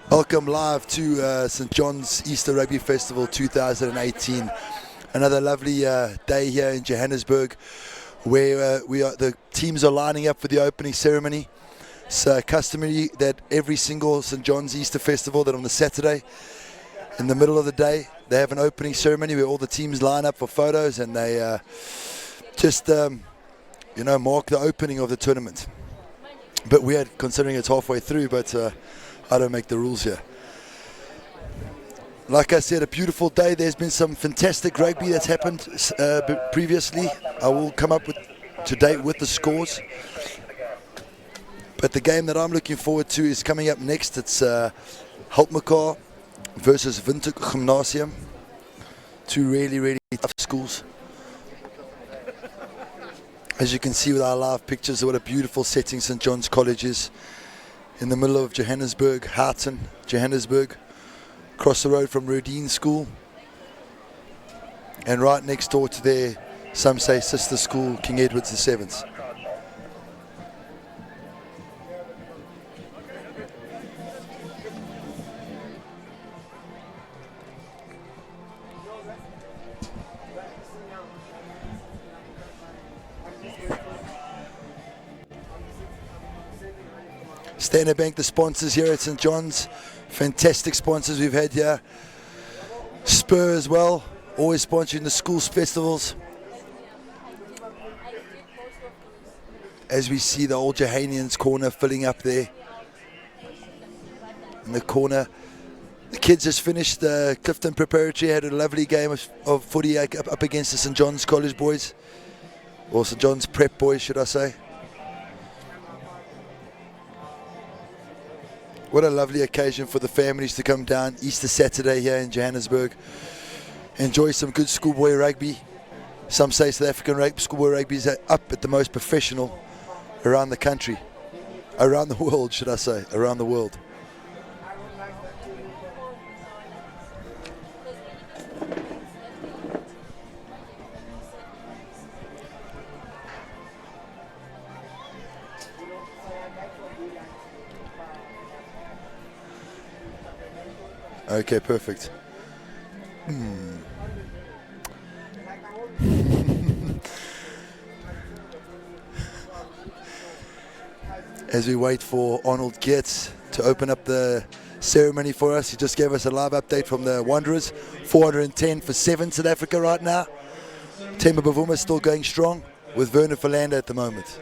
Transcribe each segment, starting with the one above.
Welcome live to St. John's Easter Rugby Festival 2018. Another lovely day here in Johannesburg, where the teams are lining up for the opening ceremony. It's customary that every single St. John's Easter Festival, that on the Saturday, in the middle of the day, they have an opening ceremony where all the teams line up for photos and they just mark the opening of the tournament. But weird considering it's halfway through, but I don't make the rules here. Like I said, a beautiful day. There's been some fantastic rugby that's happened previously. I will come up to date with the scores. But the game that I'm looking forward to is coming up next. It's Helpmekaar versus Windhoek Gymnasium. Two really, really tough schools. As you can see with our live pictures, what a beautiful setting St. John's College is. In the middle of Johannesburg, Houghton, Johannesburg, across the road from Rugby School, and right next door to their, some say, sister school, King Edward's VII. Standard Bank, the sponsors here at St. John's. Fantastic sponsors we've had here. Spur as well, always sponsoring the schools festivals. As we see the old Johannians corner filling up there. In the corner, the kids just finished Clifton Preparatory, had a lovely game of footy up against the St. John's College boys. Or St. John's Prep boys, should I say. What a lovely occasion for the families to come down Easter Saturday here in Johannesburg. Enjoy some good schoolboy rugby. Some say South African schoolboy rugby is up at the most professional around the country. Around the world, should I say. Around the world. Okay, perfect. As we wait for Arnold Geertz to open up the ceremony for us, he just gave us a live update from the Wanderers. 410 for 7 South Africa right now. Themba Bavuma still going strong with Werner Verlander at the moment.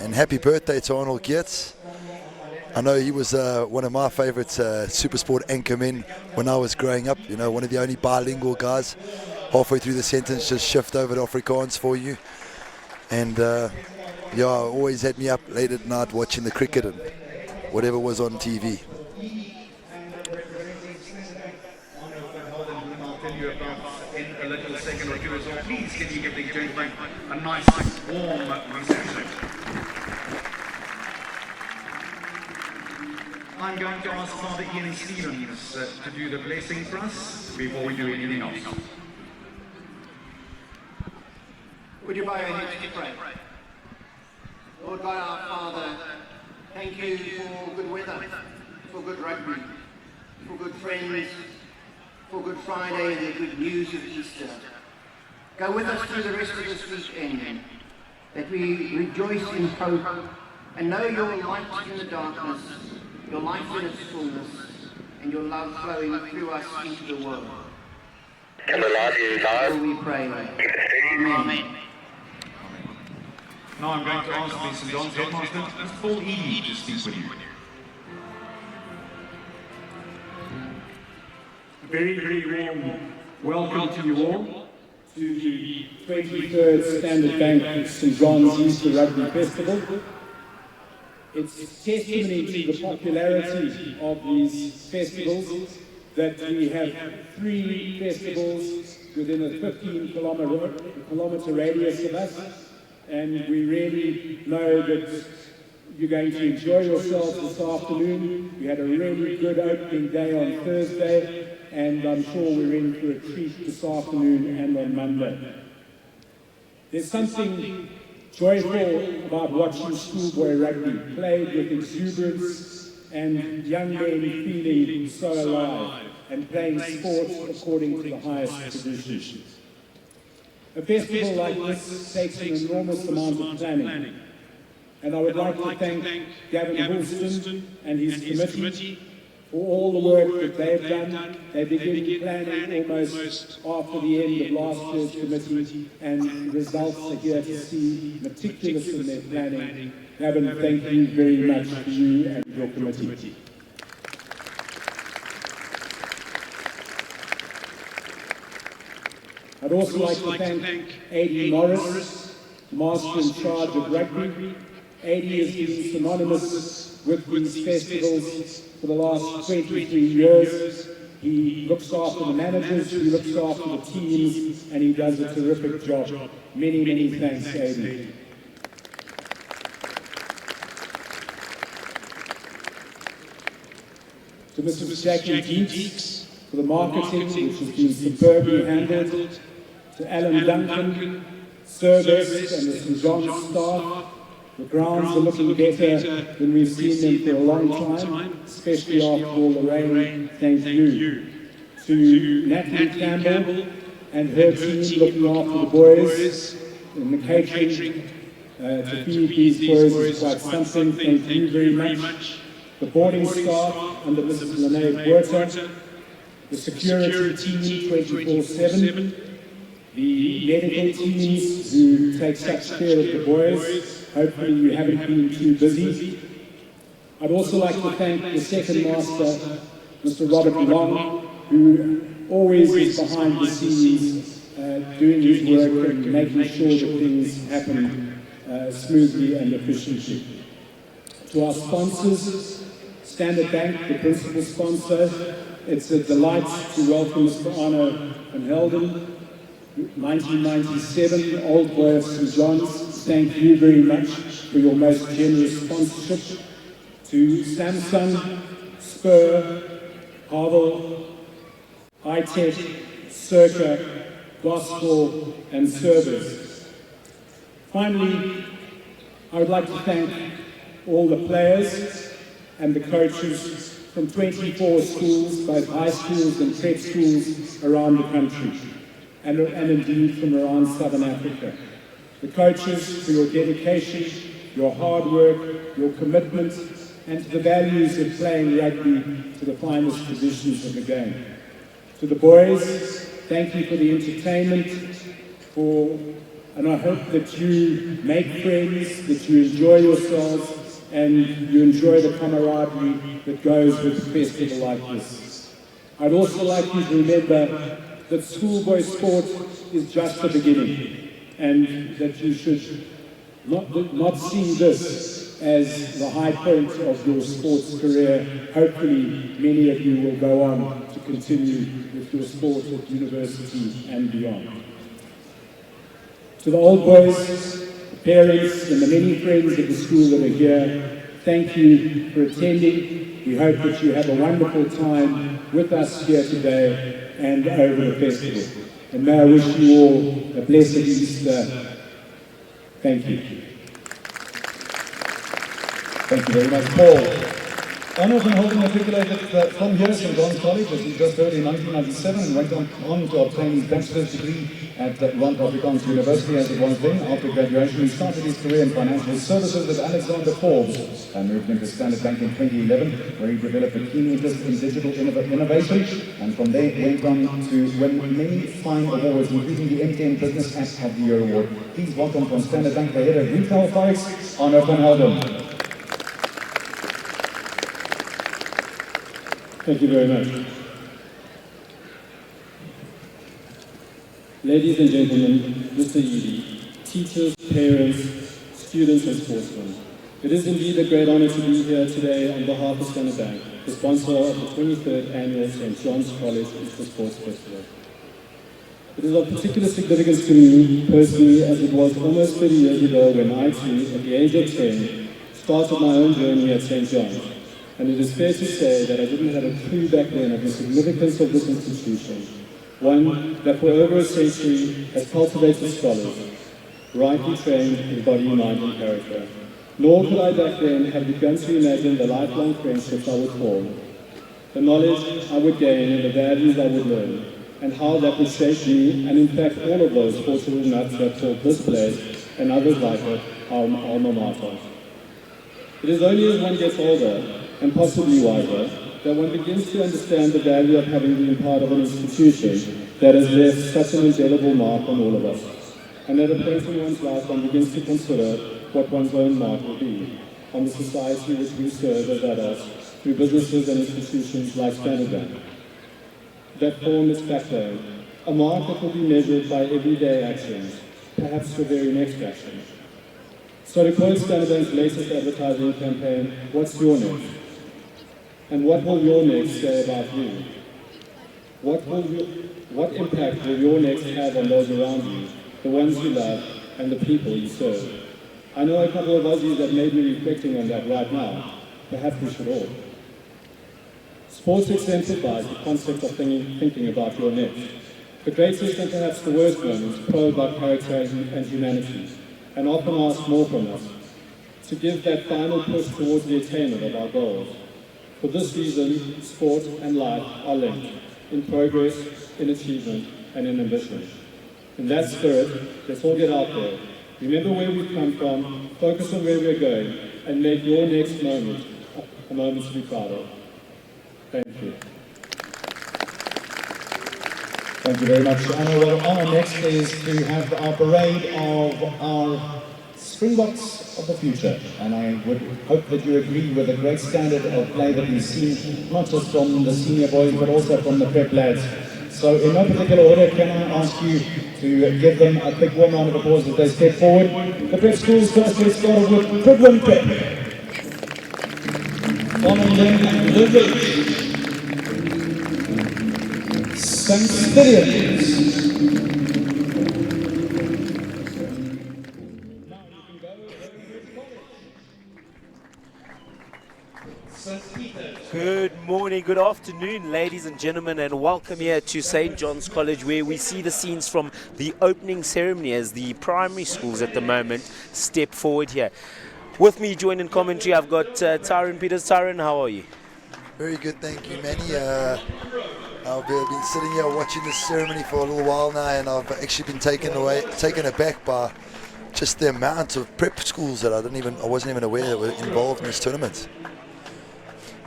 And happy birthday to Arnold Geertz. I know he was one of my favourite Supersport anchormen when I was growing up. You know, one of the only bilingual guys. Halfway through the sentence, just shift over to Afrikaans for you. And yeah, always had me up late at night watching the cricket and whatever was on TV. In a little second or two as well. Please, can you give the gentleman a nice warm reception? I'm going to ask Father Ian Stevens to do the blessing for us before we do anything else. Would you bow your heads to pray? Lord God our Father, thank you for good weather, for good rugby, for good friends, for Good Friday and the good news of Easter. Go with us through the rest of this weekend, that we rejoice in hope and know your light in the darkness, your life in its fullness, and your love flowing through us into the world. Can I love you, God? We pray. Amen. Now I'm going to ask the St. John's headmaster, Mr. Paul Ely, to speak with you. A very, very warm welcome to you all to the 23rd Standard Bank St. John's Easter Rugby Festival. It's testimony to the popularity of these festivals that we have 3 festivals within a 15-kilometre radius of us, and we really know that you're going to enjoy yourselves this afternoon. We had a really good opening day on Thursday, and I'm sure we're in for a treat this afternoon and on Monday. There's something joyful about watching schoolboy rugby played with exuberance and young men feeling so alive and playing sport according to the highest traditions. A festival like this takes an enormous amount of planning, and I would like to thank Gavin Woolston and his committee for all the work that they've done. They began planning almost after the end of last year's committee, and the results are here to see, meticulous in their planning. Gavin, thank you very much to you and your committee. I'd also like to thank Adi Morris, Master in Charge of Rugby. Adi has been synonymous with these festivals for the last 23 years. He looks after the managers, he looks after the teams, and he does a terrific job. Many, many thanks, Adi. To Mrs. Jackie Deeks for the marketing, which has been superbly handled. To Alan Duncan, service and the St. John's staff. The grounds are looking better than we've seen them for a long time, especially after all the rain. Thank you. To Natalie Campbell and her team looking after the boys and the catering. To feed these boys is quite something. Thank you very much. The boarding staff under Mrs. Lene Huerta. The security team 24/7. The medical teams who take such care of the boys. Hopefully you haven't been too busy. I'd also like to thank the second master, Mr. Robert Long, who always is behind the scenes doing his work and making sure that things happen smoothly and efficiently. To our sponsors, Standard Bank, the principal sponsor, it's a delight to welcome Mr. Arno van Helden. 1997, Old Boy of St. John's, thank you very much for your most generous sponsorship. To Samsung, Spur, Havel, iTech, Circa, Gospel, and Service. Finally, I would like to thank all the players and the coaches from 24 schools, both high schools and prep schools around the country. And indeed from around Southern Africa. The coaches for your dedication, your hard work, your commitment, and to the values of playing rugby to the finest traditions of the game. To the boys, thank you for the entertainment, and I hope that you make friends, that you enjoy yourselves, and you enjoy the camaraderie that goes with a festival like this. I'd also like you to remember that schoolboy sport is just the beginning, and that you should not see this as the high point of your sports career. Hopefully, many of you will go on to continue with your sport at university and beyond. To the old boys, the parents, and the many friends of the school that are here, thank you for attending. We hope that you have a wonderful time with us here today and over the festival. And may I wish you all a blessed Easter. Thank you. Thank you very much, Paul. Honour van Holden matriculated from here, St John's College, as he just heard, in 1997 and went on to obtain his bachelor's degree at Rand Afrikaans University as it was then. After graduation, he started his career in financial services with Alexander Forbes and moved into Standard Bank in 2011, where he developed a keen interest in digital innovation, and from there went on to win many fine awards, including the MTN Business App of the Year Award. Please welcome from Standard Bank the head of Retail Forex, Honour van Holden. Thank you very much. Ladies and gentlemen, Mr. Ely, teachers, parents, students and sportsmen, it is indeed a great honour to be here today on behalf of Standard Bank, the sponsor of the 23rd Annual St. John's College Easter Sports Festival. It is of particular significance to me personally, as it was almost 30 years ago when I too, at the age of 10, started my own journey at St. John's. And it is fair to say that I didn't have a clue back then of the significance of this institution, one that for over a century has cultivated scholars, rightly trained in body, mind and character. Nor could I back then have begun to imagine the lifelong friendships I would form, the knowledge I would gain and the values I would learn, and how that would shape me and in fact all of those fortunate enough to have taught this place and others like it, our alma mater. It is only as one gets older, and possibly wiser, that one begins to understand the value of having been part of an institution that has left such an indelible mark on all of us. And at a point in one's life, one begins to consider what one's own mark will be on the society which we serve as adults through businesses and institutions like Standard Bank. That form its backbone, a mark that will be measured by everyday actions, perhaps the very next action. So to quote Standard Bank's latest advertising campaign, what's your next? And what will your next say about you? What impact will your next have on those around you, the ones you love, and the people you serve? I know a couple of Aussies that may be reflecting on that right now. Perhaps we should all. Sports exemplifies the concept of thinking about your next. The greatest and perhaps the worst moments probe our character and humanity, and often ask more from us, to give that final push towards the attainment of our goals. For this reason, sport and life are linked, in progress, in achievement, and in ambition. In that spirit, let's all get out there, remember where we've come from, focus on where we're going, and make your next moment a moment to be proud of. Thank you. Thank you very much, Anna. Well, our next is to have our parade of our Springboks of the future, and I would hope that you agree with the great standard of play that we've seen, not just from the senior boys, but also from the prep lads. So in no particular order, can I ask you to give them a big warm round of applause as they step forward. The prep schools first, let's start with Goodwin Prep. Following them, Rugby. St. Stilians. Good morning, good afternoon, ladies and gentlemen, and welcome here to St. John's College, where we see the scenes from the opening ceremony as the primary schools at the moment step forward here. With me, joining commentary, I've got Tyron Peters. Tyron, how are you? Very good, thank you, Manny. I've been sitting here watching this ceremony for a little while now, and I've actually been taken aback by just the amount of prep schools that I wasn't even aware that were involved in this tournament.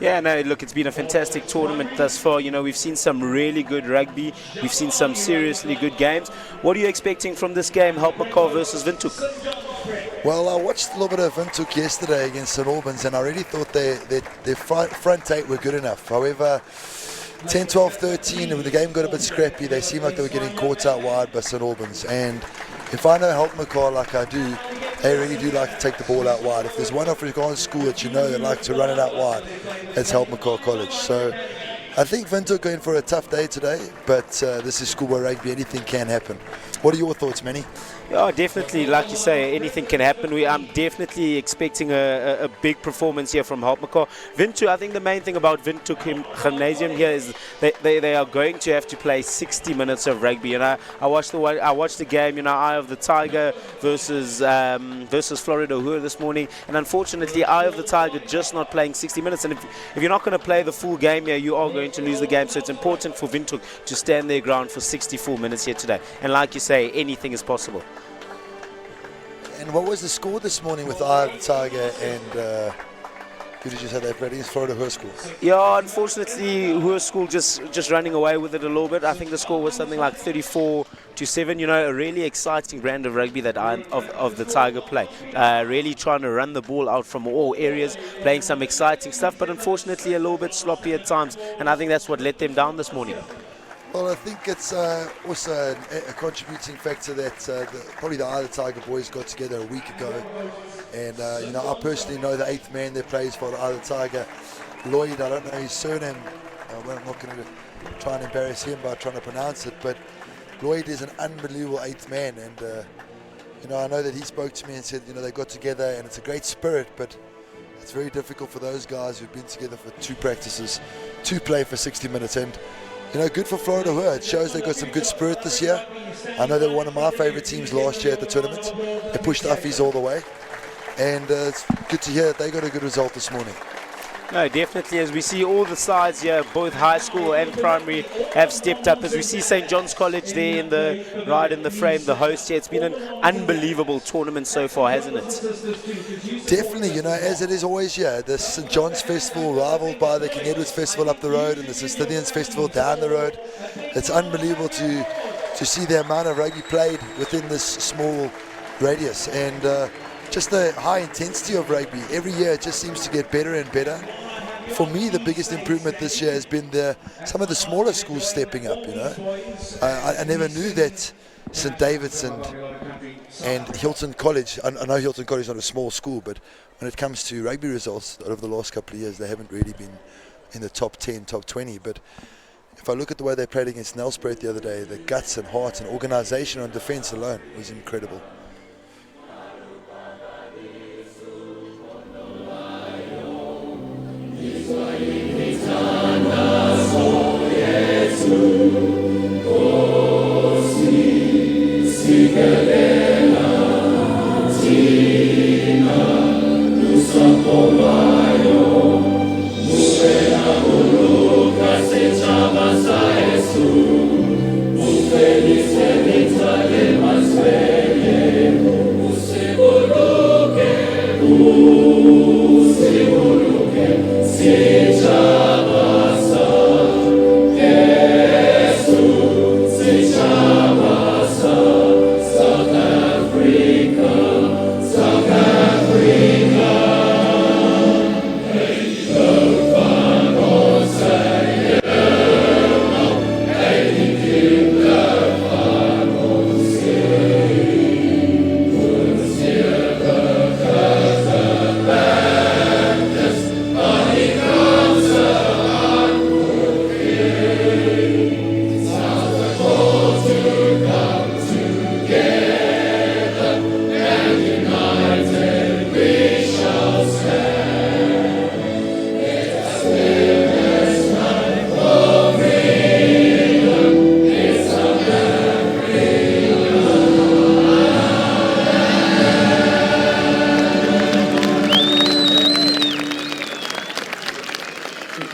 Yeah, no, look, it's been a fantastic tournament thus far. You know, we've seen some really good rugby. We've seen some seriously good games. What are you expecting from this game, Helpmekaar versus Windhoek? Well, I watched a little bit of Windhoek yesterday against St Albans, and I really thought their front eight were good enough. However, 10, 12, 13, when the game got a bit scrappy, they seemed like they were getting caught out wide by St Albans. And if I know Helpmekaar like I do, they really do like to take the ball out wide. If there's one Afrikaans school that you know that like to run it out wide, it's Helpmekaar College. So I think Windhoek going for a tough day today, but this is schoolboy rugby, anything can happen. What are your thoughts, Manny? Yeah, definitely. Like you say, anything can happen. I'm definitely expecting a big performance here from Helpmekaar. Windhoek, I think the main thing about Windhoek Gymnasium here is they are going to have to play 60 minutes of rugby. And I watched the game, Eye of the Tiger versus Florida Hua this morning. And unfortunately, Eye of the Tiger just not playing 60 minutes. And if you're not going to play the full game here, you are going to lose the game. So it's important for Windhoek to stand their ground for 64 minutes here today. And like you say, anything is possible. And what was the score this morning with Eye of the Tiger and who did you say they played against? Florida Hua School? Yeah, unfortunately, Hua School just running away with it a little bit. I think the score was something like 34-7. A really exciting brand of rugby that of the Tiger play. Really trying to run the ball out from all areas, playing some exciting stuff, but unfortunately a little bit sloppy at times. And I think that's what let them down this morning. Well, I think it's also a contributing factor that probably the Eye of the Tiger boys got together a week ago. And, I personally know the 8th man that plays for the Eye of the Tiger, Lloyd. I don't know his surname. I'm not going to try and embarrass him by trying to pronounce it. But Lloyd is an unbelievable 8th man. And, I know that he spoke to me and said, they got together and it's a great spirit. But it's very difficult for those guys who've been together for 2 practices to play for 60 minutes. And good for Florida Hua. It shows they've got some good spirit this year. I know they were one of my favourite teams last year at the tournament. They pushed Uffies all the way. And it's good to hear that they got a good result this morning. No, definitely. As we see all the sides here, both high school and primary, have stepped up. As we see St. John's College there right in the frame, the host here. It's been an unbelievable tournament so far, hasn't it? Definitely, as it is always here. The St. John's Festival rivaled by the King Edward's Festival up the road and the Sistinians Festival down the road. It's unbelievable to see the amount of rugby played within this small radius. And just the high intensity of rugby. Every year it just seems to get better and better. For me, the biggest improvement this year has been some of the smaller schools stepping up. I never knew that St. David's and Hilton College. I know Hilton College is not a small school, but when it comes to rugby results over the last couple of years, they haven't really been in the top 10, top 20. But if I look at the way they played against Nelspruit the other day, the guts and heart and organisation on defence alone was incredible.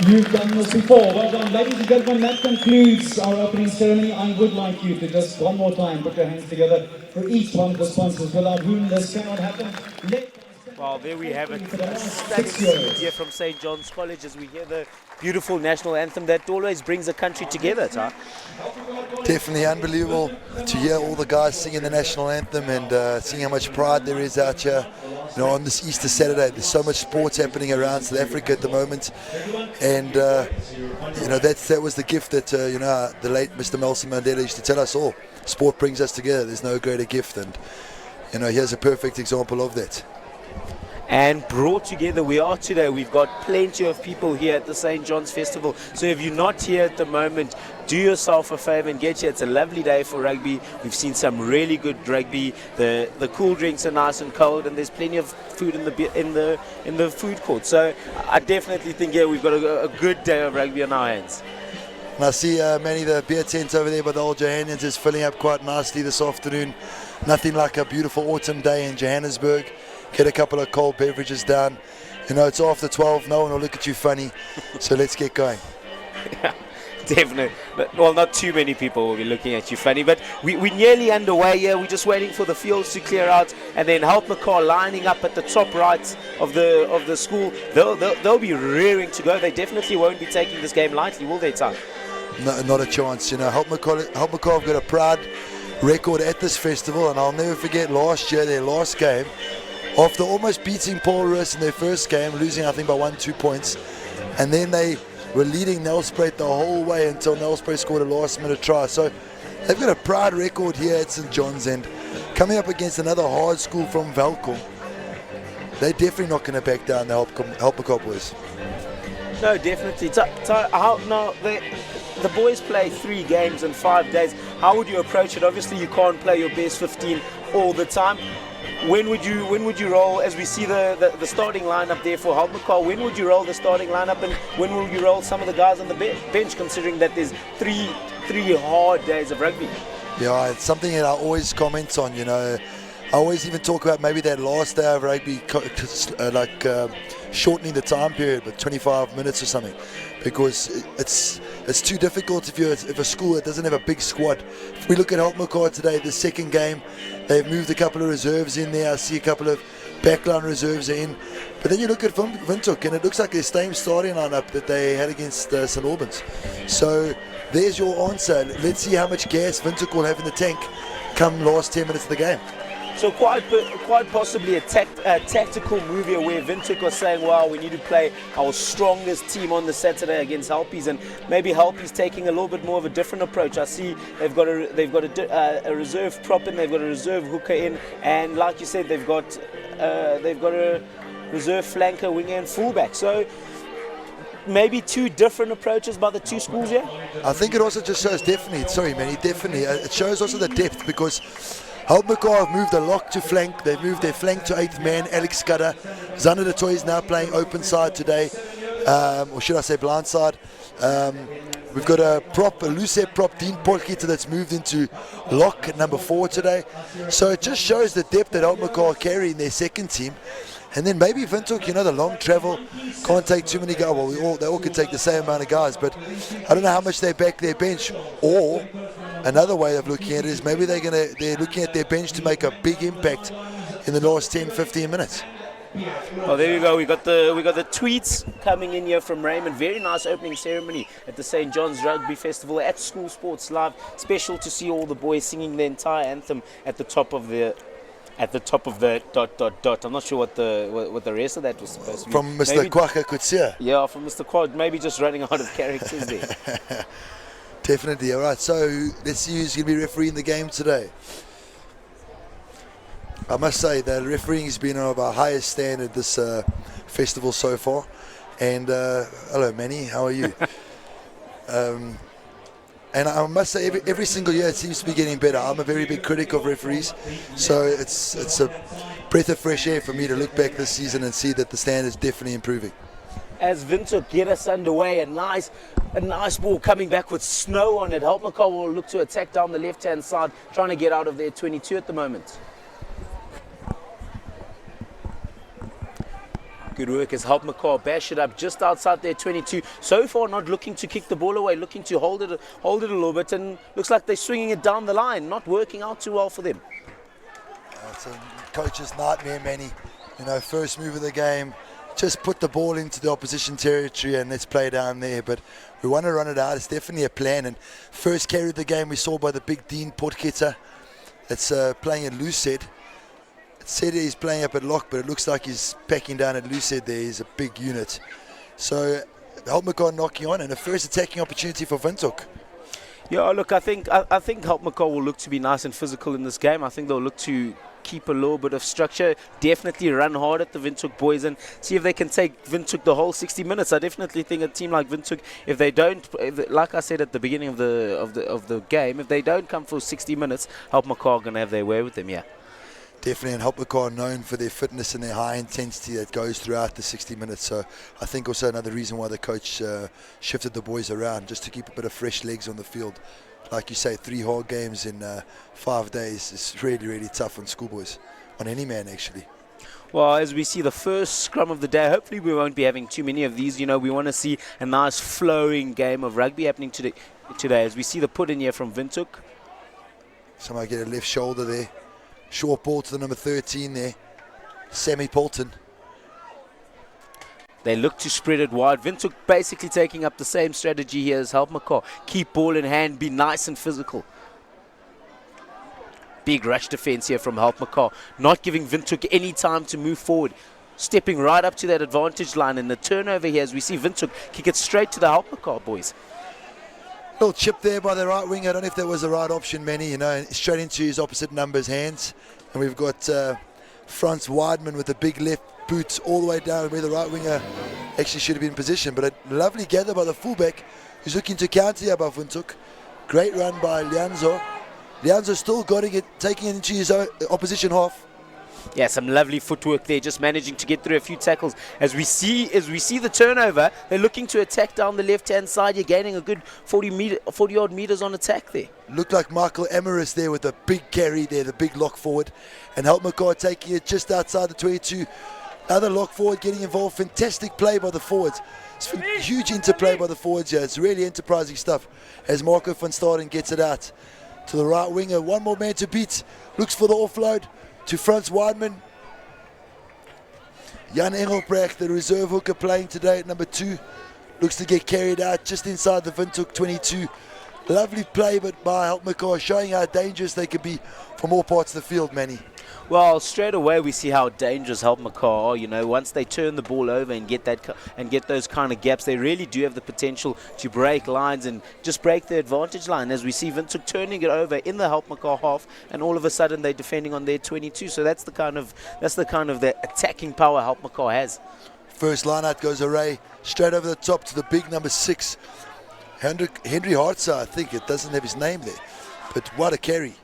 You've done this before. Well done. Ladies and gentlemen, that concludes our opening ceremony. I would like you to just one more time put your hands together for each one of the sponsors, without whom this cannot happen. Well, there we have it. A stunning scene here from St. John's College as we hear the beautiful national anthem that always brings a country together, Ty. Definitely unbelievable to hear all the guys singing the national anthem and seeing how much pride there is out here. On this Easter Saturday, there's so much sports happening around South Africa at the moment, and that was the gift that the late Mr. Nelson Mandela used to tell us all. Sport brings us together. There's no greater gift, and here's a perfect example of that. and brought together we are today. We've got plenty of people here at the St. John's Festival. So if you're not here at the moment, do yourself a favor and get here. It's a lovely day for rugby. We've seen some really good rugby. The cool drinks are nice and cold, and there's plenty of food in the food court. So I definitely think we've got a good day of rugby on our hands. And I see Manny, the beer tent over there by the old Johannians is filling up quite nicely this afternoon. Nothing like a beautiful autumn day in Johannesburg. Get a couple of cold beverages down. You know, it's after 12, no one will look at you funny. So let's get going. Yeah, definitely. But, well, not too many people will be looking at you funny, but we're nearly underway here. We're just waiting for the fields to clear out, and then Helpmekaar lining up at the top right of the school. They'll be rearing to go. They definitely won't be taking this game lightly, will they, Tom? No, not a chance. You know, Helpmekaar have got a proud record at this festival, and I'll never forget last year, their last game, after almost beating Paul Roos in their first game, losing I think by 1-2 points, and then they were leading Nelspruit the whole way until Nelspruit scored a last minute try. So they've got a proud record here at St. John's, and coming up against another hard school from Velkom, they're definitely not going to back down, the Helpmekaar boys. No, definitely. The boys play 3 games in 5 days. How would you approach it? Obviously, you can't play your best 15 all the time. When would you roll, as we see the starting lineup there for Helpmekaar, when would you roll the starting lineup, and when will you roll some of the guys on the bench, considering that there's three hard days of rugby? Yeah, it's something that I always comment on, you know. I always even talk about maybe that last day of rugby, shortening the time period by 25 minutes or something, because it's too difficult if a school that doesn't have a big squad. If we look at Helpmekaar today, the second game, they've moved a couple of reserves in there. I see a couple of backline reserves are in. But then you look at Windhoek, and it looks like the same starting lineup that they had against St. Albans. So there's your answer. Let's see how much gas Windhoek will have in the tank come last 10 minutes of the game. So quite possibly a tactical move here where Windhoek are saying, well, we need to play our strongest team on the Saturday against Helpies, and maybe Helpies taking a little bit more of a different approach. I see they've got a reserve prop in, they've got a reserve hooker in, and like you said, they've got a reserve flanker, winger, and fullback. So maybe 2 different approaches by the 2 schools here. I think it also just shows definitely. It shows also the depth, because Helpmekaar have moved a lock to flank. They've moved their flank to 8th man, Alex Scudder. Zander de Toy is now playing open side today, or should I say blind side. We've got a loose head prop, Dean Potgieter, that's moved into lock at number 4 today. So it just shows the depth that Helpmekaar carry in their second team. And then maybe Windhoek, you know, the long travel, can't take too many guys. Well, they all can take the same amount of guys, but I don't know how much they back their bench. Or another way of looking at it is maybe they're looking at their bench to make a big impact in the last 10-15 minutes. Well, there you go. We got the tweets coming in here from Raymond. Very nice opening ceremony at the St. John's Rugby Festival at School Sports Live. Special to see all the boys singing the entire anthem at the top of the dot. I'm not sure what the rest of that was supposed to be. From Mr. Kwaka Kutsia. Yeah, from Mr. Quad. Maybe just running out of characters there. Definitely. All right. So let's see who's going to be refereeing the game today. I must say that refereeing has been of our highest standard this festival so far. And hello, Manny. How are you? And I must say, every single year it seems to be getting better. I'm a very big critic of referees, so it's a breath of fresh air for me to look back this season and see that the standard is definitely improving. As Windhoek get us underway, a nice ball coming back with snow on it. Helpmekaar will look to attack down the left-hand side, trying to get out of their 22 at the moment. Good work as Helpmekaar bash it up just outside their 22. So far not looking to kick the ball away, looking to hold it a little bit, and looks like they're swinging it down the line. Not working out too well for them. It's a coach's nightmare, Manny. You know, first move of the game, just put the ball into the opposition territory and let's play down there. But we want to run it out. It's definitely a plan. And first carry of the game we saw by the big Dean Potgieter. That's playing at Lucid. It said he's playing up at lock, but it looks like he's packing down at Lucid there. He's a big unit. So Helpmekaar knocking on, and a first attacking opportunity for Windhoek. Yeah, look, I think Helpmekaar will look to be nice and physical in this game. I think they'll look to keep a little bit of structure. Definitely run hard at the Windhoek boys and see if they can take Windhoek the whole 60 minutes. I definitely think a team like Windhoek, if they don't, like I said at the beginning of the game, if they don't come for 60 minutes, Helpmekaar are going to have their way with them. Yeah. Definitely, and Helpmekaar are known for their fitness and their high intensity that goes throughout the 60 minutes. So I think also another reason why the coach shifted the boys around, just to keep a bit of fresh legs on the field. Like you say, 3 hard games in 5 days is really, really tough on schoolboys, on any man actually. Well, as we see the first scrum of the day, hopefully we won't be having too many of these. You know, we want to see a nice flowing game of rugby happening today. As we see the put in here from Windhoek. Somehow get a left shoulder there. Short ball to the number 13 there, Sammy Polton. They look to spread it wide. Windhoek basically taking up the same strategy here as Helpmekaar. Keep ball in hand, be nice and physical. Big rush defense here from Helpmekaar, not giving Windhoek any time to move forward. Stepping right up to that advantage line, and the turnover here as we see Windhoek kick it straight to the Helpmekaar boys. Little chip there by the right wing. I don't know if that was the right option, Manny. You know, straight into his opposite number's hands. And we've got Frans Weidman with a big left boot all the way down where the right winger actually should have been in position. But a lovely gather by the fullback who's looking to counter here above Windhoek. Great run by Lianzo. Lianzo still taking it into his opposition half. Yeah, some lovely footwork there, just managing to get through a few tackles. As we see the turnover, they're looking to attack down the left-hand side. You're gaining a good 40-odd meters on attack there. Looked like Michael Amaris there with a big carry there, the big lock forward. And Helpmekaar taking it just outside the 22. Other lock forward getting involved. Fantastic play by the forwards. It's huge interplay by the forwards here. It's really enterprising stuff as Marco van Staden gets it out to the right winger. One more man to beat. Looks for the offload to Frans Weidman. Jan Engelbrecht, the reserve hooker playing today at number 2, looks to get carried out just inside the Windhoek 22. Lovely play but by Helpmekaar, showing how dangerous they could be from all parts of the field, Manny. Well, straight away we see how dangerous Helpmekaar are. You know, once they turn the ball over and get those kind of gaps, they really do have the potential to break lines and just break the advantage line. As we see Windhoek turning it over in the Helpmekaar half, and all of a sudden they're defending on their 22. So that's the kind of the attacking power Helpmekaar has. First line out goes Array, straight over the top to the big number 6, Henry Hartza. I think it doesn't have his name there, but what a carry.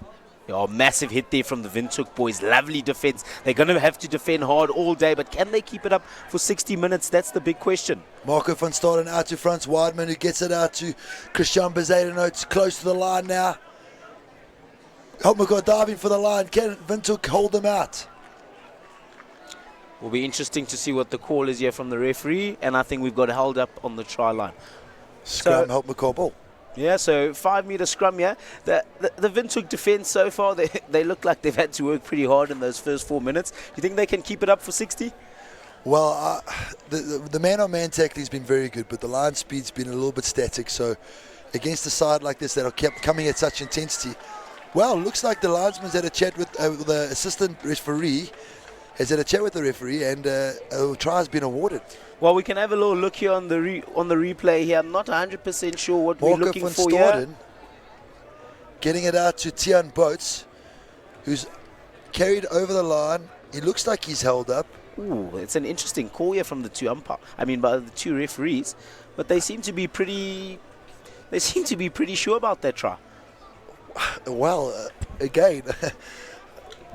Oh, massive hit there from the Windhoek boys. Lovely defense. They're going to have to defend hard all day, but can they keep it up for 60 minutes? That's the big question. Marco van Staden out to Frans Weidman, who gets it out to Christian Bezedeno. It's close to the line now. Helpmekaar diving for the line. Can Windhoek hold them out? Will be interesting to see what the call is here from the referee, and I think we've got held up on the try line. Scrum, Helpmekaar ball. Yeah, so 5-meter scrum here. The Windhoek defense so far, they look like they've had to work pretty hard in those first 4 minutes. Do you think they can keep it up for 60? Well, the man-on-man tackling has been very good, but the line speed's been a little bit static. So against a side like this that are kept coming at such intensity, well, looks like the linesman's had a chat with the assistant referee, has had a chat with the referee, and a try has been awarded. Well, we can have a little look here on the replay here. I'm not 100% sure what we're looking for here. Getting it out to Tian Boats, who's carried over the line. He looks like he's held up. Ooh, it's an interesting call here from the by the two referees, but they seem to be pretty sure about that try. Well, again,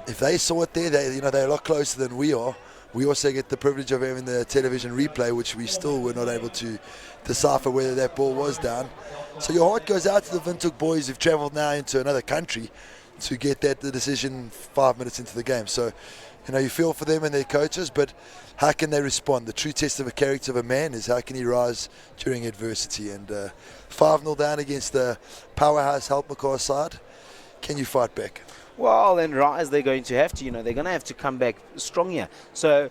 if they saw it there, they're a lot closer than we are. We also get the privilege of having the television replay, which we still were not able to decipher whether that ball was down. So your heart goes out to the Windhoek boys who've travelled now into another country to get the decision 5 minutes into the game. So, you feel for them and their coaches, but how can they respond? The true test of a character of a man is how can he rise during adversity. And 5-0 down against the powerhouse Helpmekaar side. Can you fight back? Well, then rise they're going to have to. They're going to have to come back strong here. So